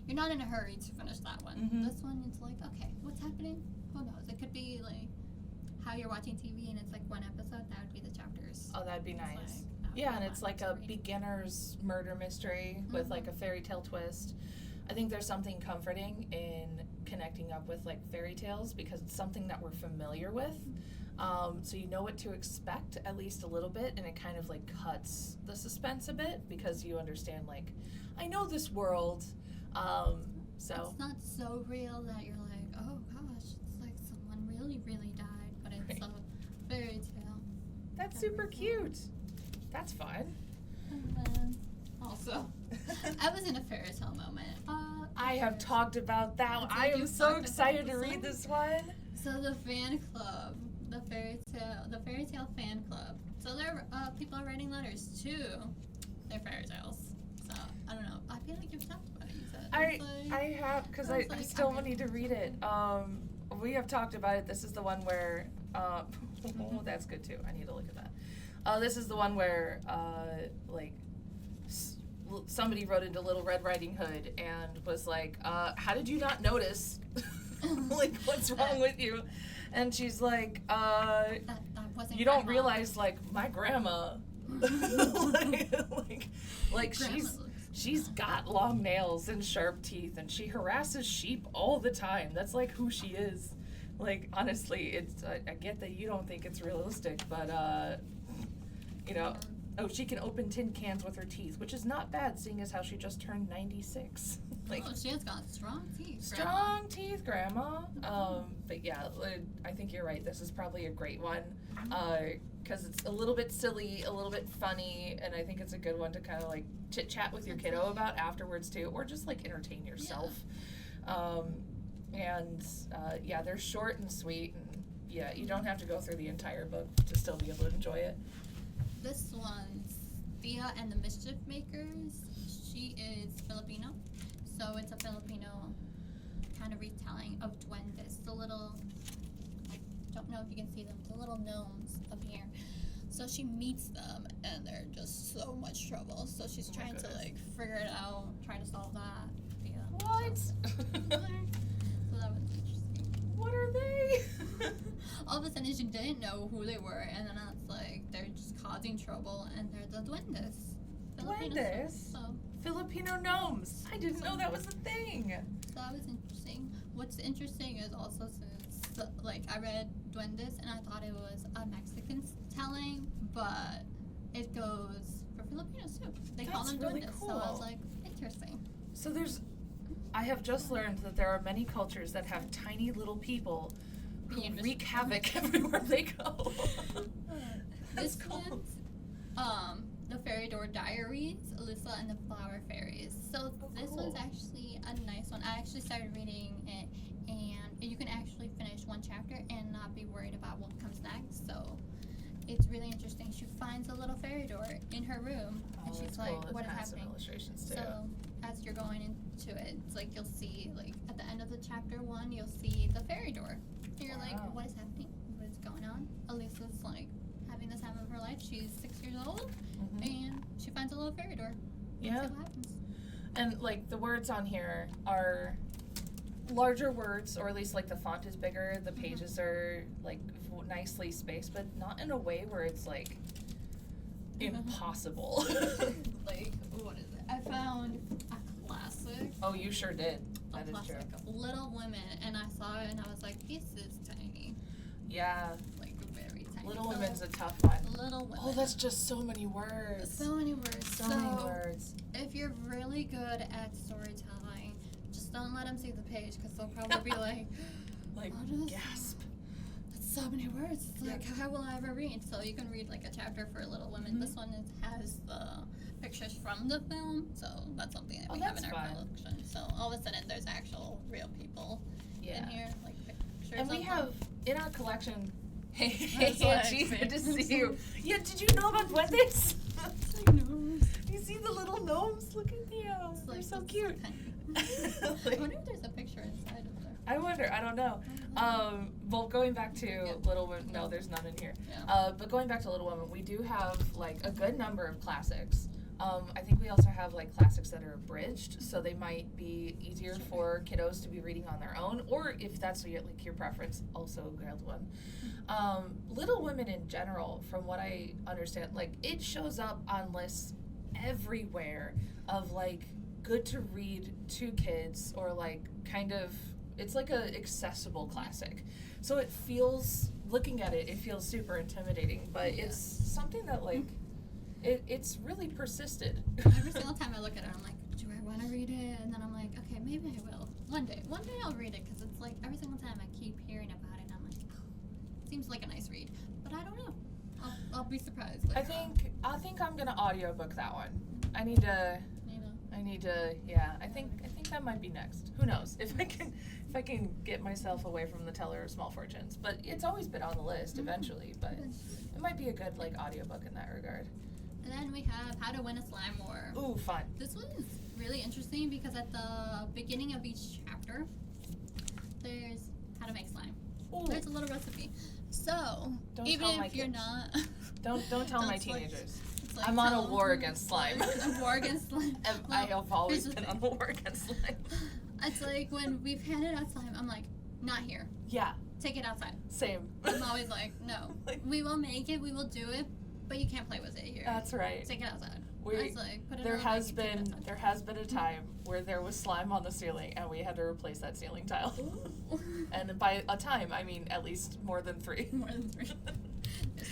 You're not in a hurry to finish that one. Mm-hmm. This one, it's like, okay, what's happening? Who knows? It could be like how you're watching TV and it's like one episode, that would be the chapters. Oh, that'd be It's nice. like, Yeah, and it's fun like to a read. beginner's murder mystery with like a fairy tale twist. I think there's something comforting in connecting up with like fairy tales because it's something that we're familiar with. So you know what to expect at least a little bit, and it kind of like cuts the suspense a bit because you understand, like, I know this world. So It's not so real that you're like, oh gosh, it's like someone really, really died, but it's a fairy tale. that's super cute. That's fun. And then also, I was in a fairy tale moment. I have talked about that. Did I am you so talk excited about to this read one? this one. So the fan club, the fairy tale fan club. So there, people are writing letters to their fairy tales. So I don't know. I feel like you've talked about it. You said I have, because I still need to read it. We have talked about it. This is the one where, oh, that's good too. I need to look at that. This is the one where, like, somebody wrote into Little Red Riding Hood and was like, how did you not notice? Like, what's wrong with you? And she's like, that wasn't you don't grandma. realize, like, my grandma, like she's got long nails and sharp teeth, and she harasses sheep all the time. That's like who she is. Like, honestly, it's I get that you don't think it's realistic, but you know, oh, she can open tin cans with her teeth, which is not bad, seeing as how she just turned 96. Like, Oh, she has got strong teeth. strong teeth, Grandma. But yeah, I think you're right. This is probably a great one, because it's a little bit silly, a little bit funny, and I think it's a good one to kind of like chit chat with your kiddo about afterwards too, or just like entertain yourself. Yeah, they're short and sweet, and yeah, you don't have to go through the entire book to still be able to enjoy it. This one's Thea and the Mischief Makers. She is Filipino, so it's a Filipino kind of retelling of duendes. The little, I don't know if you can see them, the little gnomes up here. So she meets them, and they're just so much trouble. So she's trying to like figure it out, trying to solve that. Yeah. What? So that was interesting. What are they? All of a sudden, she didn't know who they were, and then it's like they're just causing trouble, and they're the duendes. Filipino Duendes? stuff. So Filipino gnomes. I didn't know that was a thing. that was interesting. What's interesting is also since, like, I read duendes, and I thought it was a Mexican telling, but it goes for Filipinos too. They call That's them really duendes, so I was cool. like, interesting. So I have just learned that there are many cultures that have tiny little people who Being wreak havoc everywhere they go. That's This cool. one's the Fairy Door Diaries, Alyssa and the Flower Fairies. So this cool. one's actually a nice one. I actually started reading it, and you can actually finish one chapter and not be worried about what comes next. So it's really interesting. She finds a little fairy door in her room, and Oh, she's that's like, cool. "What It is has some happening?" illustrations too. So as you're going into it, it's like you'll see, like at the end of the chapter 1, you'll see the fairy door. And you're like, Wow. "What is happening? What is going on?" Alyssa's like having this time of her life. She's 6 years old, and she finds a little fairy door. Yeah. See what happens. And like the words on here are larger words, or at least like the font is bigger. The pages are like nicely spaced, but not in a way where it's like impossible. Like, what is it? I found a classic. Oh, you sure did. A That is true. classic, Little Women, and I saw it and I was like, this is tiny. Yeah, Like, very tiny. Little So, Women's a tough one. Little Women. Oh, that's just so many words. so many words. So many words. If you're really good at storytelling, just don't let them see the page, because they'll probably be like, Like, what is gasp. That's so many words. It's like, how will I ever read? So you can read like a chapter for Little Women. This one has the pictures from the film, so that's something that we have in our collection. So all of a sudden, there's actual real people in here, like pictures. And we of have them. in our collection. Hey, That's why I Angie, good to said- see you. Yeah, did you know about duendes? I know. You see the little gnomes? Look at you. It's They're like, so that's cute. tiny. I wonder if there's a picture inside of there. I wonder. I don't know. Well, going back to Little Women, no, there's none in here. Yeah. But going back to Little Women, we do have like a good number of classics. I think we also have like classics that are abridged, so they might be easier for kiddos to be reading on their own, or if that's like your preference, also a good one. Little Women in general, from what I understand, like it shows up on lists everywhere of like good to read to kids, or like kind of it's like a accessible classic. So it feels, looking at it, it feels super intimidating, but it's something that like it's really persisted. Every single time I look at it, I'm like, do I want to read it? And then I'm like, okay, maybe I will. One day I'll read it, because it's like every single time I keep hearing about it, and I'm like, oh, seems like a nice read, but I don't know. I'll be surprised. I think I'm gonna audiobook that one. I need to, yeah. I think that might be next. Who knows if I can get myself away from the Teller of Small Fortunes. But it's always been on the list eventually. But it might be a good like audiobook in that regard. And then we have How to Win a Slime War. Ooh, fun. This one is really interesting because at the beginning of each chapter, there's how to make slime. Ooh. There's a little recipe. So Don't even tell my if you're kids. not, Don't tell my It's like- teenagers. it's like I'm on a tell war them against slime. A war against slime. I have always here's the been on thing. a war against slime. It's like when we've handed out slime, I'm like, not here. Yeah, Take it outside. same. I'm always like, no. Like- We will make it. We will do it. But you can't play with it here. That's right. Take it outside. We- It's like, put it There on a has bag and take it been outside. a time where there was slime on the ceiling and we had to replace that ceiling tile. Ooh. And by a time, I mean at least more than 3. More than 3.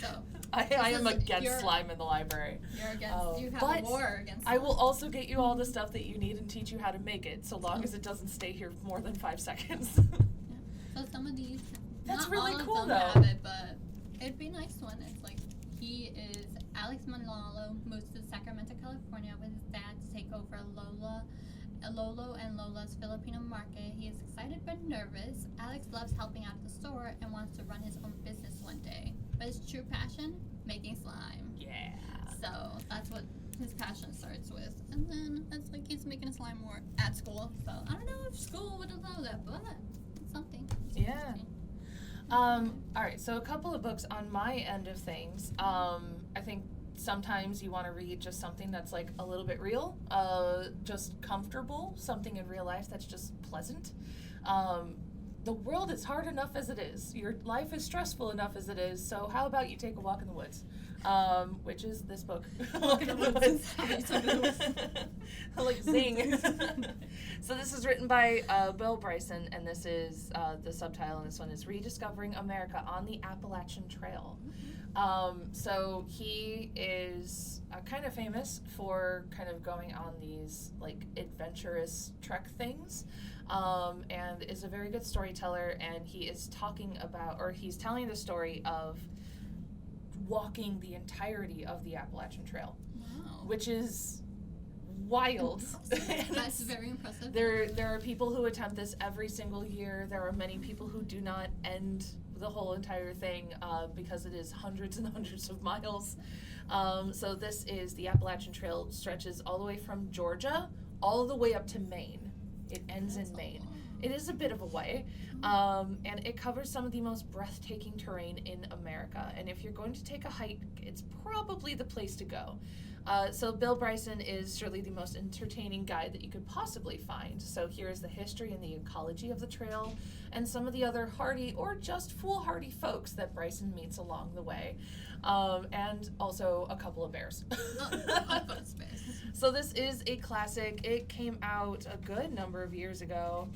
So I am is- against you're- slime in the library. you're against. Oh, You have but a war against. I will also get you all the stuff that you need and teach you how to make it, so long as it doesn't stay here more than 5 seconds. So some of these. That's not really all cool, of them though. have it, but it'd be a nice one. It's like he is Alex Manalo, moves to Sacramento, California, with his dad to take over Lolo and Lola's Filipino market. He is excited but nervous. Alex loves helping out at the store and wants to run his own business one day. But his true passion, making slime. Yeah. So that's what his passion starts with. And then it's like he's making a slime war at school. So I don't know if school would allow that, but it's something. It's Yeah. interesting. Alright, so a couple of books on my end of things. I think sometimes you want to read just something that's like a little bit real, just comfortable, something in real life that's just pleasant. The world is hard enough as it is. Your life is stressful enough as it is, so how about you take a walk in the woods? Which is this book. Walk in the Woods. Like zing. So this is written by Bill Bryson, and this is the subtitle, and this one is Rediscovering America on the Appalachian Trail. So he is kind of famous for kind of going on these like adventurous trek things, and is a very good storyteller, and he is talking about, or he's telling the story of walking the entirety of the Appalachian Trail, Wow. which is wild. That's very impressive. There are people who attempt this every single year. There are many people who do not end the whole entire thing because it is hundreds and hundreds of miles. So this is the Appalachian Trail, stretches all the way from Georgia all the way up to Maine. It ends That's in a Maine. lot. It is a bit of a way, and it covers some of the most breathtaking terrain in America. And if you're going to take a hike, it's probably the place to go. So Bill Bryson is surely the most entertaining guide that you could possibly find. So here is the history and the ecology of the trail, and some of the other hardy or just foolhardy folks that Bryson meets along the way, and also a couple of bears. So this is a classic. It came out a good number of years ago.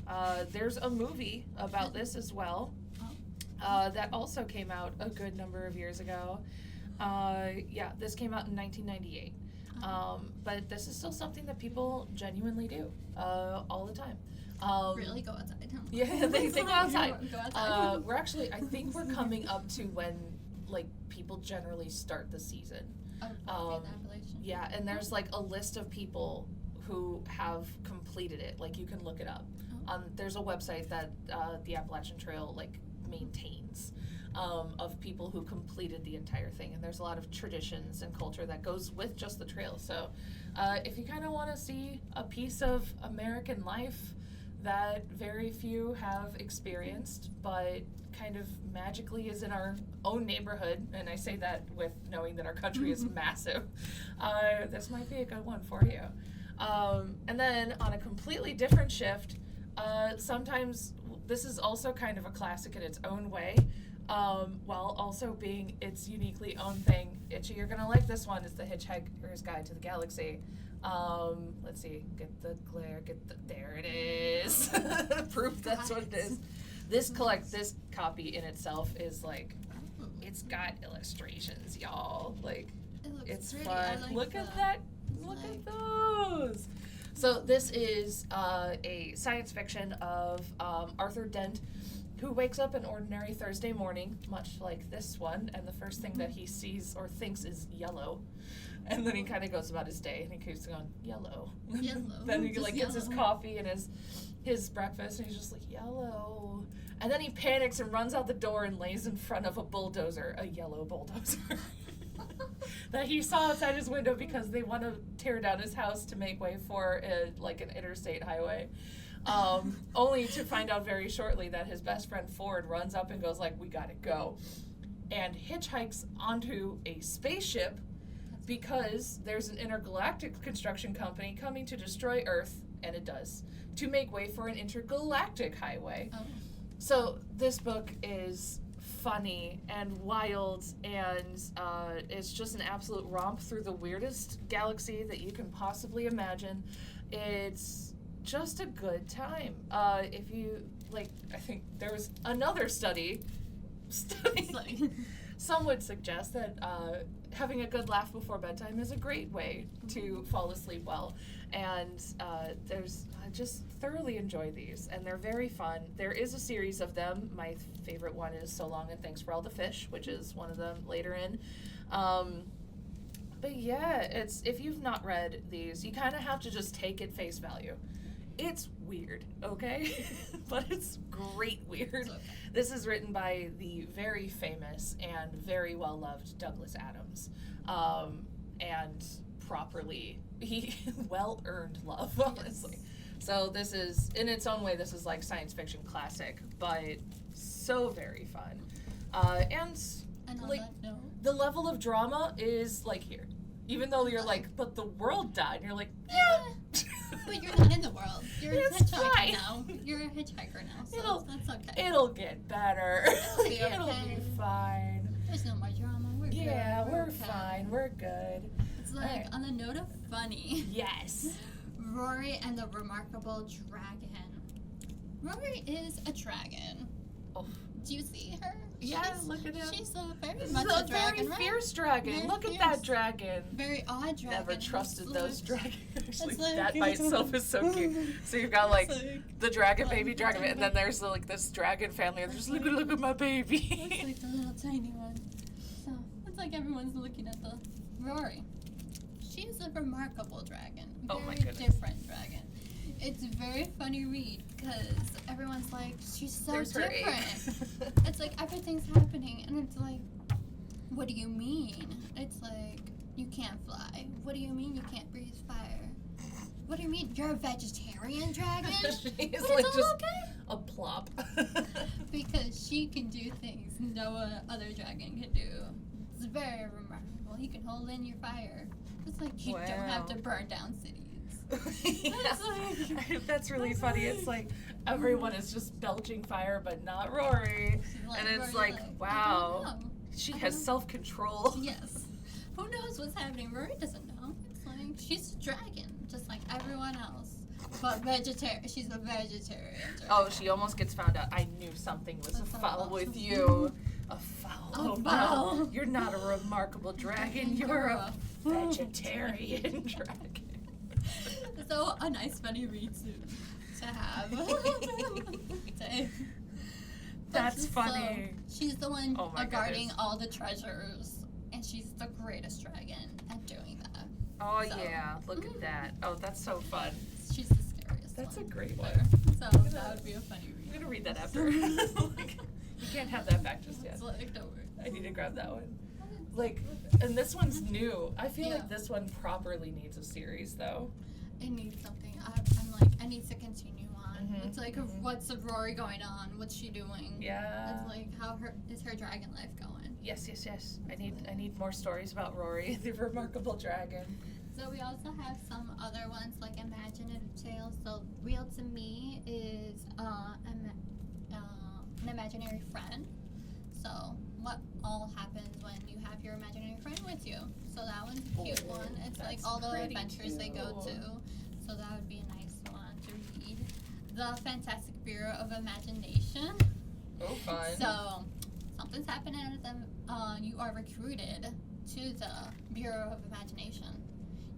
There's a movie about this as well that also came out a good number of years ago. Yeah, this came out in 1998. But this is still something that people genuinely do all the time. Really go outside. Yeah, they go outside. Go outside. We're actually, I think we're coming up to when like people generally start the season. Oh, the Appalachian. Yeah, and there's like a list of people who have completed it. Like you can look it up. There's a website that the Appalachian Trail like maintains of people who completed the entire thing, and there's a lot of traditions and culture that goes with just the trail. So if you kind of want to see a piece of American life that very few have experienced, but kind of magically is in our own neighborhood, and I say that with knowing that our country is massive. This might be a good one for you. And then on a completely different shift, sometimes this is also kind of a classic in its own way, while also being its uniquely own thing. Itchy, you're gonna like this one. It's The Hitchhiker's Guide to the Galaxy. Let's see, there it is. Proof that's what it is. This copy in itself is like, it's got illustrations, y'all. Like, it's pretty. fun. Like Look at that. Look at those. So this is a science fiction of Arthur Dent, who wakes up an ordinary Thursday morning, much like this one, and the first thing that he sees or thinks is yellow. And then he kind of goes about his day, and he keeps going, yellow. Yellow. Then he Just gets his yellow. coffee and his breakfast, and he's just like, yellow. And then he panics and runs out the door and lays in front of a bulldozer, a yellow bulldozer, that he saw outside his window because they want to tear down his house to make way for an interstate highway. Only to find out very shortly that his best friend Ford runs up and goes like, we gotta go, and hitchhikes onto a spaceship because there's an intergalactic construction company coming to destroy Earth, and it does, to make way for an intergalactic highway. Oh. So this book is funny and wild, and it's just an absolute romp through the weirdest galaxy that you can possibly imagine. It's just a good time. If you, like, I think there was another study. Some would suggest that having a good laugh before bedtime is a great way to fall asleep well. And I just thoroughly enjoy these, and they're very fun. There is a series of them. My favorite one is So Long and Thanks for All the Fish, which is one of them later in. But yeah, if you've not read these, you kind of have to just take it face value. It's weird, okay? But it's great weird. It's okay. This is written by the very famous and very well-loved Douglas Adams. And properly, he well-earned love, honestly. Yes. So this is, in its own way, this is like science fiction classic, but so very fun. And on like, that note, the level of drama is like here. Even though you're like, but the world died, and you're like, yeah. but you're not in the world. You're a It's hitchhiker fine. now. You're a hitchhiker now, so that's okay. It'll get better. It'll be It'll okay. be fine. There's no more drama. We're Yeah, good. we're okay. fine. We're good. It's like, Alright. on the note of funny, Yes. Rory and the Remarkable Dragon. Rory is a dragon. Oh. Do you see her? Yeah, She's- look at him. She's a very This much is a dragon, very right? fierce dragon. Very Look fierce. at that dragon. Very odd dragon. Never trusted It's those like- dragons. Actually, it's like- that by itself is so cute. So you've got like the dragon baby dragon, and then there's like this dragon family, and they're just look at my Looks baby. like the little tiny one. So it's like everyone's looking at the Rory. She's a remarkable dragon. Oh Very my goodness. different dragon. It's a very funny read because everyone's like, she's so There's her egg. different. It's like everything's happening, and it's like, what do you mean? It's like, you can't fly. What do you mean you can't breathe fire? What do you mean you're a vegetarian dragon? She's But like it's all just okay. a plop. Because she can do things no other dragon can do. It's very remarkable. You can hold in your fire. It's like you don't have Wow. to burn down cities. Yeah. That's really That's funny. like- It's like everyone is just belching fire, but not Rory. She's like, And it's Rory's like, I wow. don't know. She I has don't- self-control. Yes. Who knows what's happening? Rory doesn't know. It's like she's a dragon, just like everyone else. But vegetarian. She's a vegetarian dragon. Oh, she almost gets found out. I knew something was A afoul foul. with you. A foul. A Oh, no. foul. You're not a remarkable dragon. You're a vegetarian dragon. So a nice funny read to have. That's So, funny. she's the one Oh my guarding goodness. all the treasures, and she's the greatest dragon at doing that. Oh, So- yeah. Look at that. Oh, that's so fun. She's the scariest. That's a one great there. one. So that would be a funny I'm read. going to read that after. Like, you can't have that back just yet. It's like, don't worry. I need to grab that one. Like, and this one's new. I feel Yeah. like this one properly needs a series, though. It needs something. I'm like, it needs to continue on. Mhm, It's like, mhm. what's Rory going on? What's she doing? Yeah. It's like, how is her dragon life going? Yes. I need more stories about Rory, the remarkable dragon. So we also have some other ones like imaginative tales. So real to me is an imaginary friend. So what all happens when you have your imaginary friend with you? So that one's a cute Oh, one. It's like that's all the pretty adventures they go cute. to. So that would be a nice one to read. The Fantastic Bureau of Imagination. Oh, fun. So something's happening at them. You are recruited to the Bureau of Imagination.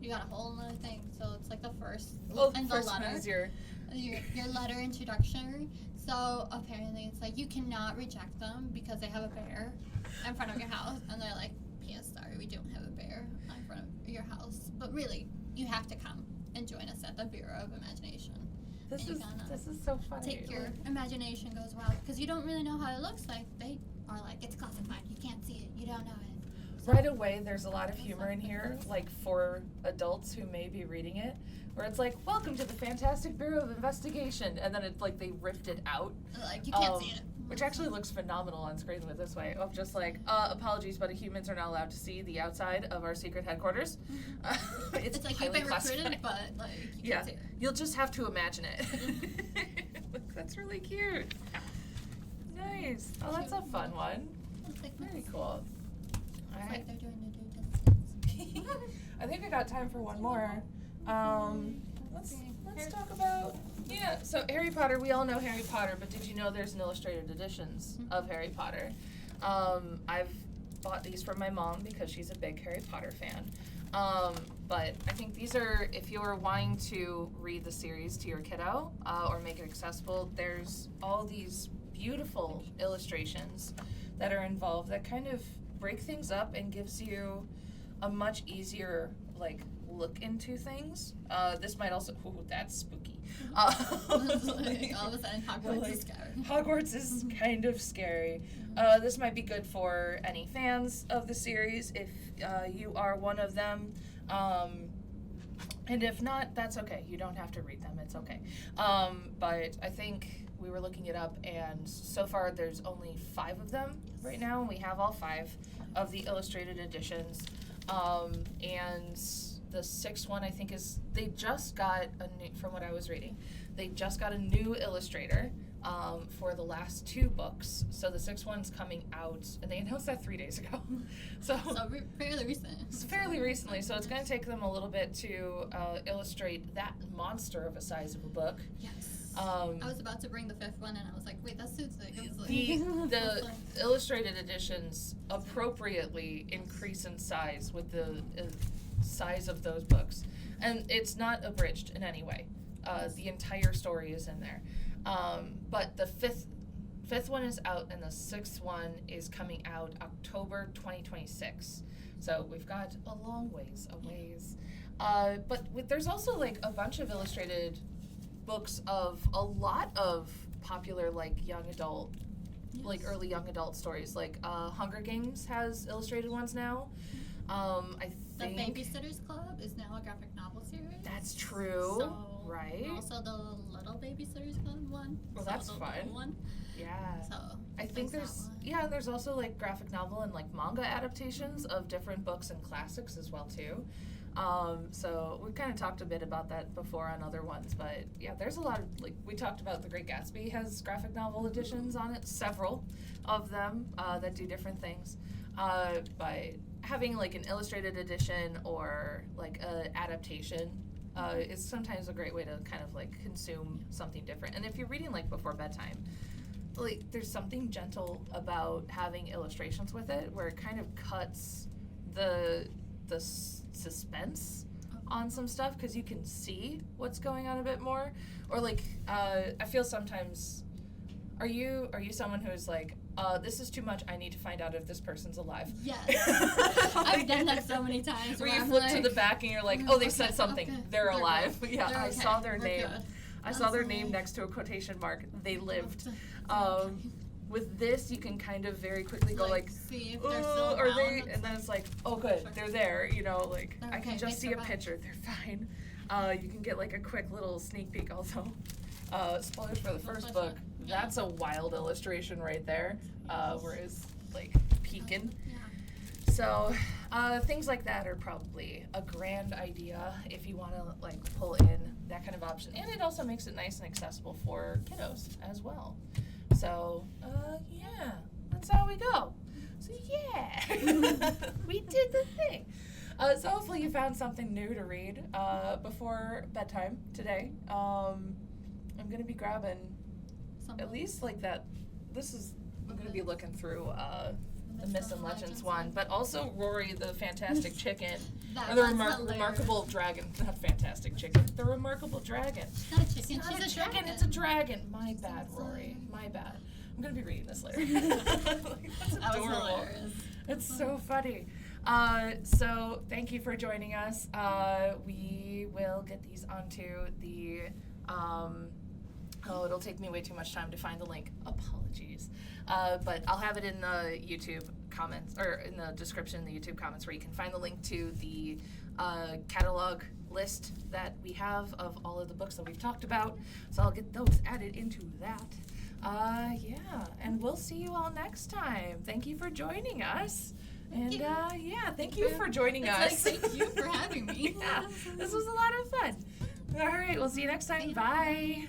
You got a whole other thing. So it's like the first and the first one letter. is your Your letter introductory. So apparently it's like you cannot reject them because they have a bear in front of your house, and they're like, "P.S. Sorry, we don't have a bear in front of your house, but really, you have to come and join us at the Bureau of Imagination." This And is you gotta this is so funny. Take your imagination goes wild because you don't really know how it looks like. They are like, it's classified. You can't see it. You don't know it. Right away, there's a lot of humor in here, like for adults who may be reading it, where it's like, "Welcome to the Fantastic Bureau of Investigation," and then it's like they ripped it out, Like you can't see it. which actually looks phenomenal on screen with this way. Of just like, apologies, but humans are not allowed to see the outside of our secret headquarters. It's like you've highly been recruited, classified. but like you Yeah, can't see it. you'll just have to imagine it. Look, that's really cute. Nice. Oh, that's a fun one. It's like Very nice. cool. It's Alright. like they're doing the due distance. I think we got time for one more. Let's talk about so Harry Potter, we all know Harry Potter, but did you know there's an illustrated editions of Harry Potter? I've bought these from my mom because she's a big Harry Potter fan. But I think these are, if you're wanting to read the series to your kiddo, or make it accessible, there's all these beautiful illustrations that are involved that kind of break things up and gives you a much easier, like, look into things. This might also, ooh, that's spooky. Like, all of a sudden, Hogwarts is scary. Hogwarts is kind of scary. This might be good for any fans of the series if you are one of them. And if not, that's okay. You don't have to read them. It's okay. But I think we were looking it up, and so far there's only 5 of them right now, and we have all 5 of the illustrated editions. And the 6th one, I think, is, they just got a new, from what I was reading, they just got a new illustrator for the last 2 books. So the 6th one's coming out, and they announced that 3 days ago. So Fairly recent. it's fairly recently, so it's going to take them a little bit to illustrate that monster of a size of a book. Yes. I was about to bring the 5th one, and I was like, wait, that's too thick. I was like, The illustrated editions appropriately increase in size with the size of those books. And it's not abridged in any way. The entire story is in there. But the fifth one is out, and the 6th one is coming out October 2026. So we've got a long ways a ways. But there's also like a bunch of illustrated books of a lot of popular like young adult, like early young adult stories. Like Hunger Games has illustrated ones now. I the think Babysitter's Club is now a graphic novel series. that's true, So, right? and also the Little Babysitter's Club one. Well, So that's the fun. little one. Yeah. So I think there's there's also like graphic novel and like manga adaptations of different books and classics as well too. So we kind of talked a bit about that before on other ones, but yeah, there's a lot of, like, we talked about The Great Gatsby has graphic novel editions on it, several of them that do different things. But having like an illustrated edition or like a adaptation is sometimes a great way to kind of like consume something different. And if you're reading like before bedtime, like there's something gentle about having illustrations with it where it kind of cuts the suspense on some stuff because you can see what's going on a bit more. Or like I feel sometimes, are you someone who's like, this is too much, I need to find out if this person's alive? Yes. I've done that so many times. Where you I'm flip like, to the back and you're like, oh, they okay, said something, okay, they're alive. good. Yeah, They're I okay. saw their We're name. good. I saw their name Absolutely. next to a quotation mark, they lived. Okay. With this, you can kind of very quickly go like, see if they're still are around. they? And then it's like, oh, good, Sure. they're there. You know, like They're I can okay, just they see a survived. picture. They're fine. You can get like a quick little sneak peek also. Spoilers for the first book. Yeah. That's a wild illustration right there, where it's like peeking. Yeah. So things like that are probably a grand idea if you want to like pull in that kind of option, and it also makes it nice and accessible for kiddos as well. So yeah, that's how we go. So yeah, we did the thing. So hopefully you found something new to read before bedtime today. I'm gonna be grabbing at least like that. I'm gonna be looking through the Myths and Legends one, but also Rory the Fantastic Chicken, or the Remarkable Dragon. Not Fantastic Chicken, the Remarkable Dragon. It's not a chicken. It's not She's a chicken. It's a dragon. My bad, Rory. My bad. I'm gonna be reading this later. That's That was adorable. hilarious. It's so funny. So thank you for joining us. We will get these onto the. It'll take me way too much time to find the link. Apologies. But I'll have it in the YouTube comments, or in the description in the YouTube comments, where you can find the link to the catalog list that we have of all of the books that we've talked about. So I'll get those added into that. Yeah, and we'll see you all next time. Thank you for joining us. Thank you. Yeah, thank you for joining us. Like, thank you for having me. Yeah, this was a lot of fun. All right, we'll see you next time. Bye.